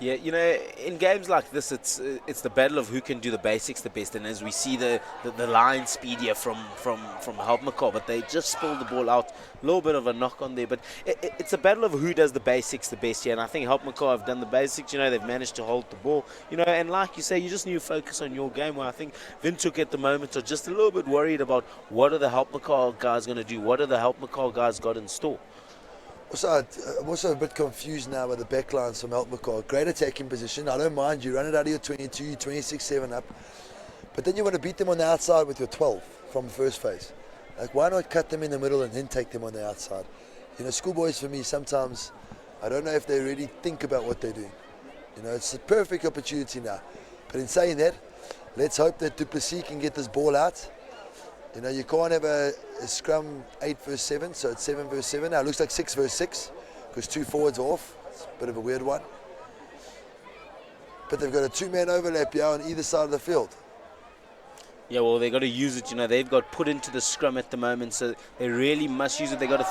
Yeah, you know, in games like this, it's the battle of who can do the basics the best. And as we see the line speed here from Helpmekaar, but they just spilled the ball out. A little bit of a knock on there, but it's a battle of who does the basics the best here. And I think Helpmekaar have done the basics. You know, they've managed to hold the ball. You know, and like you say, you just need to focus on your game. Where I think Windhoek at the moment are just a little bit worried about what are the Helpmekaar guys going to do. What are the Helpmekaar guys got in store? I'm also a bit confused now by the backlines from Helpmekaar. Great attacking position. I don't mind you run it out of your 22, 26-7 up. But then you want to beat them on the outside with your 12 from the first phase. Like, why not cut them in the middle and then take them on the outside? You know, schoolboys for me, sometimes I don't know if they really think about what they're doing. You know, it's a perfect opportunity now. But in saying that, let's hope that Du Plessis can get this ball out. You know, you can't have a scrum 8 versus 7, so it's 7 versus 7. Now it looks like 6 versus 6 because 2 forwards are off. It's a bit of a weird one. But they've got a 2-man overlap here on either side of the field. Yeah, well, they've got to use it. You know, they've got put into the scrum at the moment, so they really must use it. They've got to...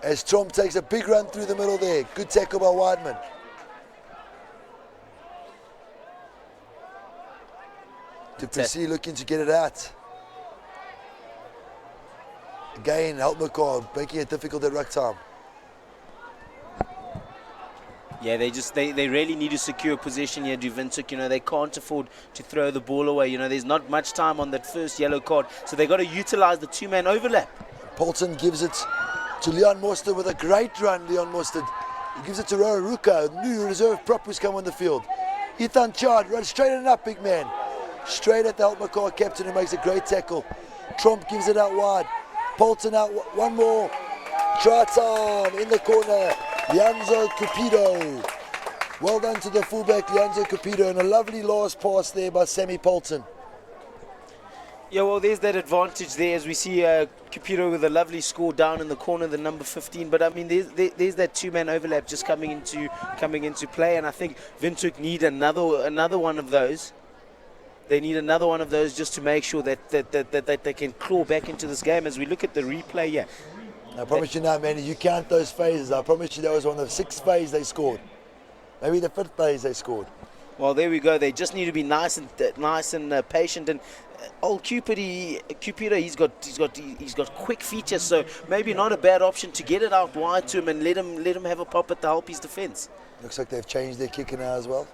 As Tromp takes a big run through the middle there. Good tackle by Weidman. Du Plessis looking to get it out. Again, Helpmekaar making it difficult at ruck time. Yeah, they really need to secure possession here, Windhoek. You know, they can't afford to throw the ball away. You know, there's not much time on that first yellow card, so they've got to utilize the 2-man overlap. Polton gives it to Leon Mostert with a great run, Leon Mostert. He gives it to Rora Ruka, a new reserve prop who's come on the field. Ethan Chard runs straight and up, big man. Straight at the Helpmekaar captain who makes a great tackle. Tromp gives it out wide. Polton out, one more. Try time in the corner. Lianzo Cupido. Well done to the fullback, Lianzo Cupido, and a lovely last pass there by Sammy Polton. Yeah, well, there's that advantage there as we see Cupido with a lovely score down in the corner, the number 15. But I mean, there's that 2-man overlap just coming into play, and I think Windhoek need another one of those. They need another one of those just to make sure that they can claw back into this game. As we look at the replay here, I promise you now, man, you count those phases. I promise you that was one of the 6 phases they scored. Maybe the 5th phase they scored. Well, there we go. They just need to be nice and patient. And old Cupido, he's got quick features, so maybe not a bad option to get it out wide to him and let him have a pop at the Helpies defence. Looks like they've changed their kicker now as well.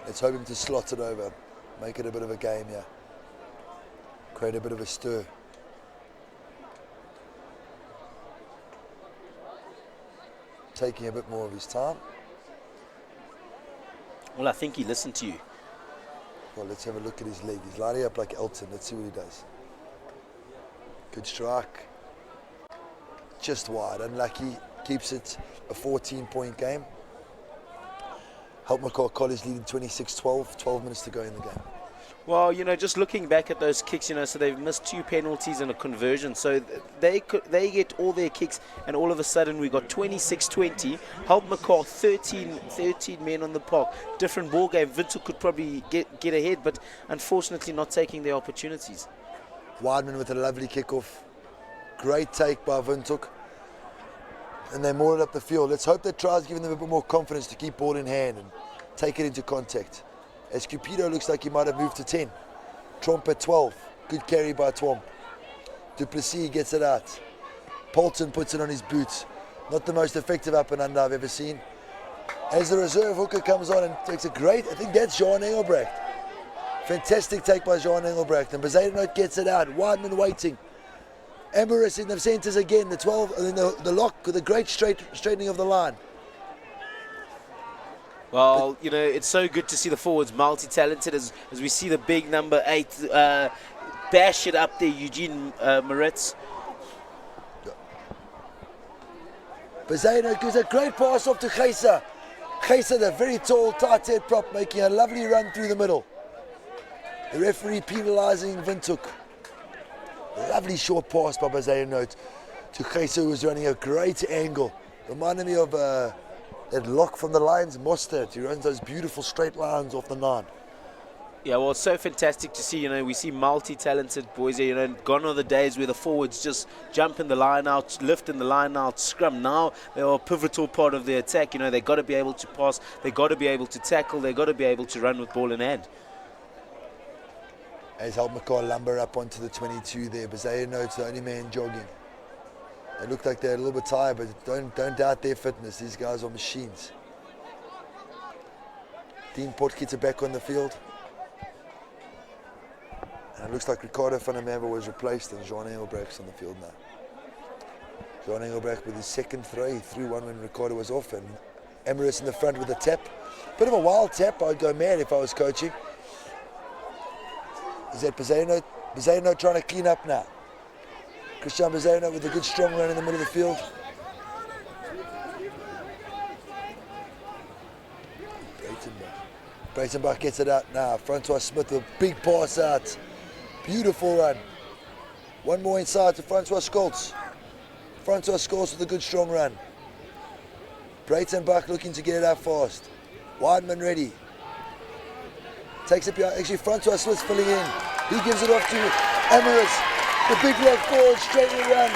Let's hope him to slot it over. Make it a bit of a game here. Create a bit of a stir. Taking a bit more of his time. Well, I think he listened to you. Well, let's have a look at his leg. He's lining up like Elton. Let's see what he does. Good strike. Just wide. Unlucky. Keeps it a 14-point game. Helpmekaar College leading 26-12. 12 minutes to go in the game. Well, you know, just looking back at those kicks, you know, so they've missed 2 penalties and a conversion. So they get all their kicks, and all of a sudden we got 26-20. Helpmekaar 13 men on the park. Different ball game. Windhoek could probably get ahead, but unfortunately not taking their opportunities. Weidman with a lovely kickoff. Great take by Windhoek. And they moored up the field. Let's hope that tries giving them a bit more confidence to keep ball in hand and take it into contact. As Cupido looks like he might have moved to 10. Tromp at 12. Good carry by Tromp. Du Plessis gets it out. Polton puts it on his boots. Not the most effective up and under I've ever seen. As the reserve hooker comes on and takes a great, I think that's Jean Engelbrecht. Fantastic take by Jean Engelbrecht. And Bezuidenhout gets it out. Weidman waiting. Embarrass in the centres again. The 12, and then the lock with a great straightening of the line. Well, you know, it's so good to see the forwards multi-talented as we see the big number 8 bash it up there, Eugene Moritz. Bezuidenhout gives a great pass off to Geisa. Geisa, the very tall, tight-head prop, making a lovely run through the middle. The referee penalising Windhoek. Lovely short pass by Bezuidenhout to Geisa, who was running a great angle. Reminded me of that lock from the Lions, Mostert. He runs those beautiful straight lines off the 9. Yeah, well, it's so fantastic to see. You know, we see multi-talented boys here. You know, gone are the days where the forwards just jump in the line out, lift in the line out, scrum. Now they are a pivotal part of the attack. You know, they've got to be able to pass, they've got to be able to tackle, they've got to be able to run with ball in hand. As Helpmekaar lumber up onto the 22 there, Bezuidenhout's the only man jogging. They look like they're a little bit tired, but don't doubt their fitness. These guys are machines. Dean Potgieter back on the field. And it looks like Ricardo van der Merwe was replaced and Jean Engelbrecht's on the field now. John Engelbrecht with his second throw. He threw one when Ricardo was off, and Emirates in the front with a tap. Bit of a wild tap. I'd go mad if I was coaching. Is that Pizzano? Pizzano trying to clean up now. Christian Pizzano with a good strong run in the middle of the field. Breitenbach gets it out now. Francois Smith with a big pass out. Beautiful run. One more inside to Francois Scholz. Francois Scholz with a good strong run. Breitenbach looking to get it out fast. Wideman ready. Takes it behind. Actually, Francois Smith's filling in. He gives it off to Emirates. The big left forward, straight in the run.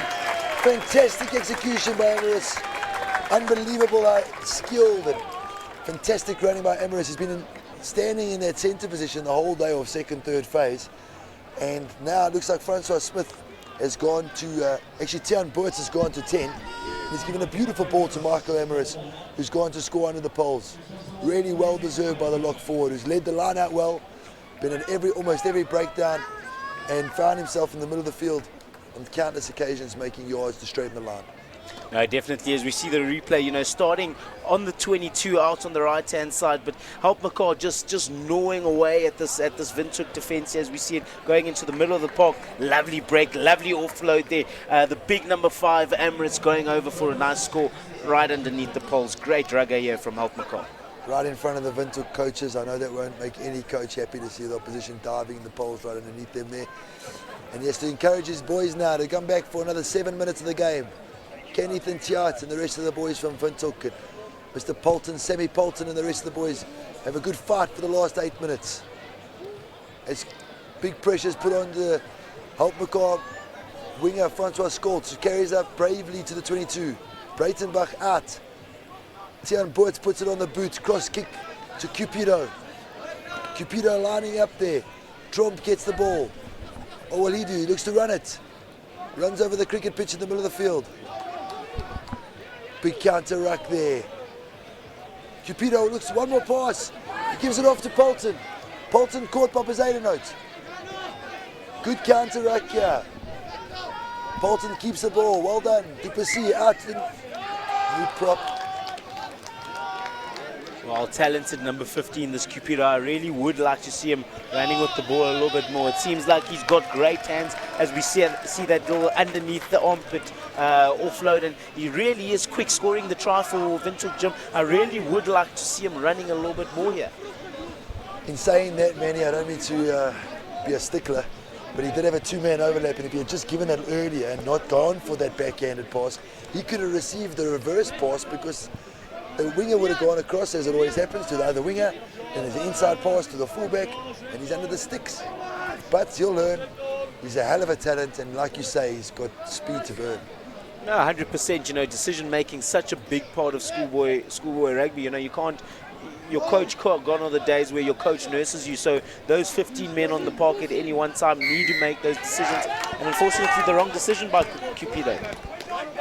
Fantastic execution by Emirates. Unbelievable skilled and fantastic running by Emirates. He's been standing in that centre position the whole day of second, third phase. And now it looks like Francois Smith has gone to, actually Tian Burtz has gone to 10. He's given a beautiful ball to Michael Emirates, who's gone to score under the poles. Really well deserved by the lock forward, who's led the line out well, been in almost every breakdown, and found himself in the middle of the field on countless occasions making yards to straighten the line. No, definitely, as we see the replay, starting on the 22 out on the right-hand side, but Helpmekaar just gnawing away at this Windhoek defence as we see it going into the middle of the park. Lovely break, lovely offload there. The big number 5, Emirates, going over for a nice score right underneath the poles. Great rugger here from Helpmekaar. Right in front of the Windhoek coaches. I know that won't make any coach happy to see the opposition diving in the poles right underneath them there. And he has to encourage his boys now to come back for another 7 minutes of the game. Kenneth and Tiart and the rest of the boys from Windhoek, and Mr. Polton, Sammy Polton and the rest of the boys have a good fight for the last 8 minutes. As big pressures put on the Helpmekaar winger Francois Scholz, who carries up bravely to the 22. Breitenbach out. Tian Burtz puts it on the boot, cross kick to Cupido. Cupido lining up there. Trump gets the ball. What will he do? He looks to run it. Runs over the cricket pitch in the middle of the field. Big counter ruck there. Cupido looks, one more pass. He gives it off to Polton. Polton caught by Pizzano. Good counter ruck here. Polton keeps the ball. Well done. Duplessis out. New prop. Well, talented number 15, this Cupido. I really would like to see him running with the ball a little bit more. It seems like he's got great hands as we see that little underneath the armpit offload, and he really is quick, scoring the try for Windhoek Gym. I really would like to see him running a little bit more here. In saying that, Manny, I don't mean to be a stickler, but he did have a two-man overlap, and if he had just given it earlier and not gone for that backhanded pass, he could have received the reverse pass, because the winger would have gone across, as it always happens, to the other winger, and there's an inside pass to the fullback, and he's under the sticks. But he'll learn. He's a hell of a talent, and like you say, he's got speed to burn. No, 100%. Decision making such a big part of schoolboy rugby. You can't. Your coach gone are the days where your coach nurses you. So those 15 men on the park at any one time need to make those decisions, and unfortunately, the wrong decision by Cupido.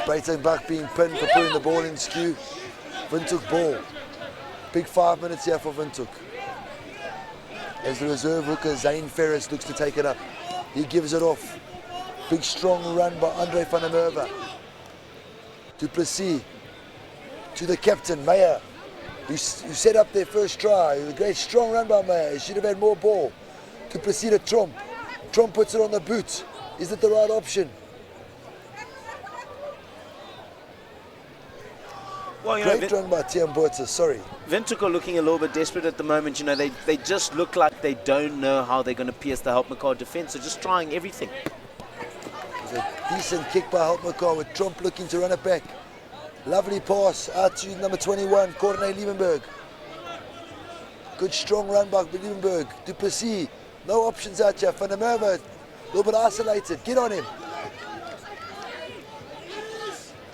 Breitenbach being pinned for putting the ball in skew. Windhoek ball. Big 5 minutes here for Windhoek. As the reserve hooker, Zane Ferris, looks to take it up. He gives it off. Big strong run by Andre van der Merwe. Duplessis to the captain, Meyer, who set up their first try. A great strong run by Meyer. He should have had more ball. Duplessis to Trump. Trump puts it on the boot. Is it the right option? Well, great run by Tian Burtz, sorry. Windhoek are looking a little bit desperate at the moment. They just look like they don't know how they're going to pierce the Helpmekaar defense. They're just trying everything. There's a decent kick by Helpmekaar with Trump looking to run it back. Lovely pass out to number 21, Corne Liebenberg. Good strong run by Liebenberg. Duplessis, no options out here. Van der Merwe, a little bit isolated. Get on him.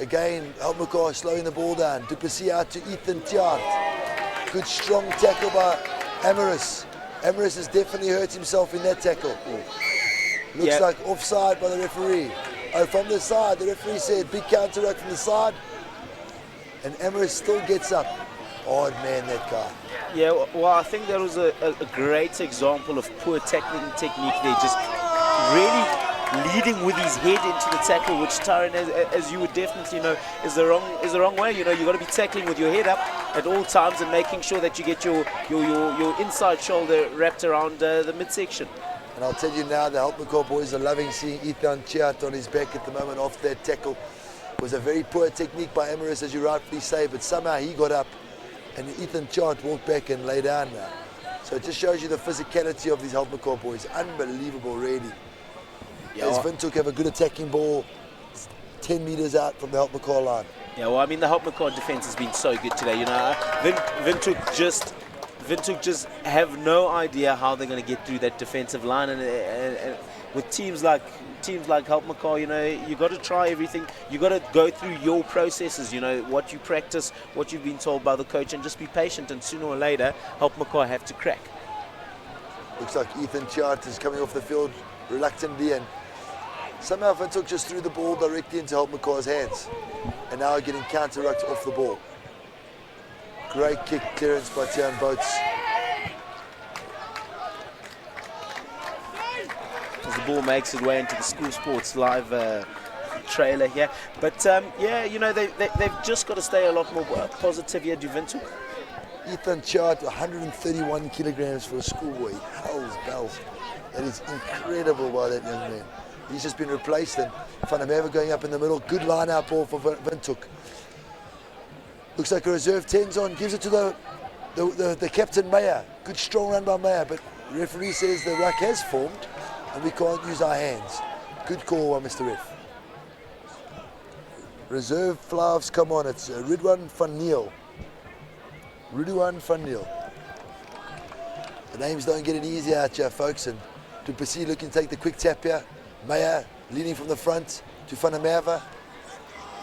Again, Helpmekaar slowing the ball down. Duplessis out to Ethan Tiart. Good strong tackle by Amaris. Amaris has definitely hurt himself in that tackle. Looks like offside by the referee. Oh, from the side, the referee said big counteract from the side. And Amaris still gets up. Odd man, that guy. Yeah, well, I think that was a great example of poor tackling technique there. Just really leading with his head into the tackle, which Tyron, as you would definitely know, is the wrong way. You know, you've got to be tackling with your head up at all times and making sure that you get your inside shoulder wrapped around the midsection. And I'll tell you now, the Helpmekaar boys are loving seeing Ethan Chiat on his back at the moment after that tackle. It was a very poor technique by Emirates, as you rightfully say, but somehow he got up and Ethan Chiat walked back and lay down now. So it just shows you the physicality of these Helpmekaar boys. Unbelievable, really. Yeah, as Windhoek have a good attacking ball 10 metres out from the Helpmekaar line. Yeah, well, I mean, the Helpmekaar defence has been so good today. You know, Windhoek just have no idea how they're going to get through that defensive line, and with teams like Helpmekaar, you know, you got to try everything. You got to go through your processes. You know, what you practice, what you've been told by the coach, and just be patient. And sooner or later, Helpmekaar have to crack. Looks like Ethan Chiat is coming off the field reluctantly, and somehow Windhoek just threw the ball directly into Helpmekaar's hands, and now getting counter-rucked off the ball. Great kick clearance by Tian Boats. As the ball makes its way into the School Sports Live trailer here. But yeah, you know, they've just got to stay a lot more positive here, do Windhoek. Ethan Chiat, 131 kilograms for a schoolboy. Hell's bells. That is incredible by that young man. He's just been replaced, and Van der Merwe going up in the middle. Good line-out ball for Windhoek. Looks like a reserve 10's on, gives it to the captain Meyer. Good strong run by Meyer, but the referee says the ruck has formed and we can't use our hands. Good call by Mr. Ref. Reserve flags come on, it's Ridwan van Niel. Ridwan van Niel. The names don't get any easier out here, folks, and Du Plessis looking to take the quick tap here. Meyer leading from the front to Van der Merwe.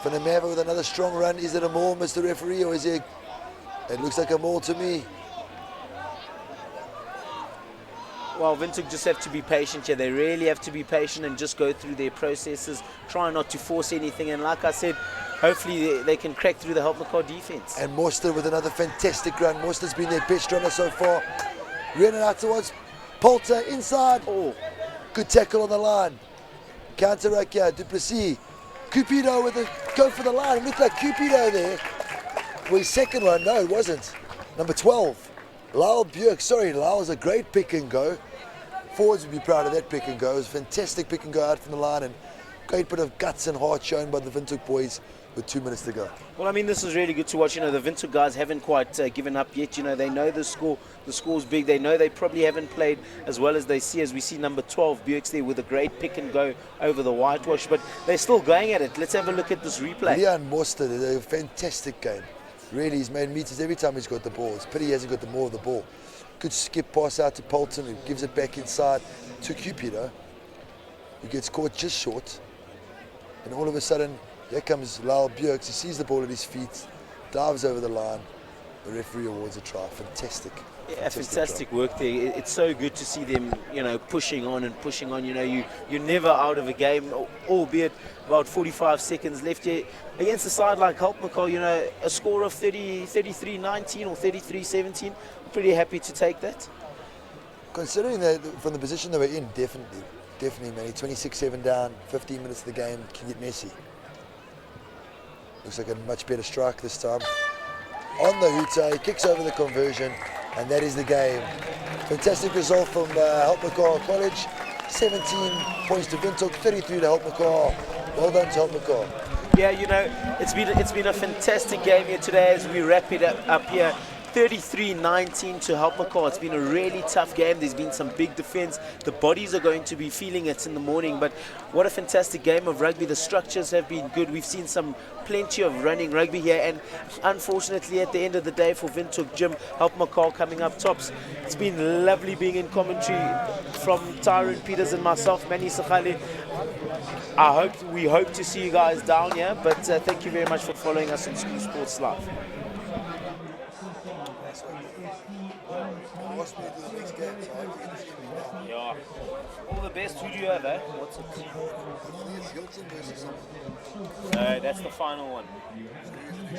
Van der Merwe with another strong run. Is it a maul, Mr. Referee, or is it? It looks like a maul to me. Well, Windhoek just have to be patient here. They really have to be patient and just go through their processes. Try not to force anything. And like I said, hopefully they can crack through the Helpmekaar defense. And Morster with another fantastic run. Morster's been their best runner so far. Running out towards Polter inside. Oh, good tackle on the line. Counter right here. Du Plessis. Cupido with a go for the line. It looked like Cupido there. For his second one. No, it wasn't. Number 12. Lyle Björk. Sorry, Lyle was a great pick and go. Forwards would be proud of that pick and go. It was a fantastic pick and go out from the line, and great bit of guts and heart shown by the Windhoek boys with 2 minutes to go. Well, I mean, this is really good to watch. You know, the Windhoek guys haven't quite given up yet. You know, they know the score. The score's big. They know they probably haven't played as well as they see. As we see number 12, Björk's there with a great pick and go over the whitewash. But they're still going at it. Let's have a look at this replay. Leon Morster did a fantastic game. Really, he's made meters every time he's got the ball. It's pity he hasn't got the more of the ball. Good skip pass out to Polton, who gives it back inside to Cupido, who gets caught just short. And all of a sudden, here comes Lyle Björks. He sees the ball at his feet, dives over the line. The referee awards a try. Fantastic. Yeah, fantastic work there. It's so good to see them, you know, pushing on and pushing on. You know, you're never out of a game, albeit about 45 seconds left here. Against a side like Helpmekaar, you know, a score of 33-19 or 33-17, I'm pretty happy to take that. Considering that from the position they were in, definitely, man. 26-7 down, 15 minutes of the game, can get messy. Looks like a much better strike this time. On the Huta, he kicks over the conversion, and that is the game. Fantastic result from Helpmekaar College. 17 points to Windhoek, 33 to Helpmekaar. Well done to Helpmekaar. Yeah, you know, it's been a fantastic game here today as we wrap it up here. 33-19 to Helpmekaar. It's been a really tough game. There's been some big defense. The bodies are going to be feeling it in the morning, but what a fantastic game of rugby. The structures have been good. We've seen plenty of running rugby here, and unfortunately at the end of the day for Windhoek Jim, Helpmekaar coming up tops. It's been lovely being in commentary from Tyrone Peters and myself, Manny Sakhali. We hope to see you guys down here, but thank you very much for following us on School Sports Live. Yeah. All the best. Who do you have, eh? What's it? No, that's the final one.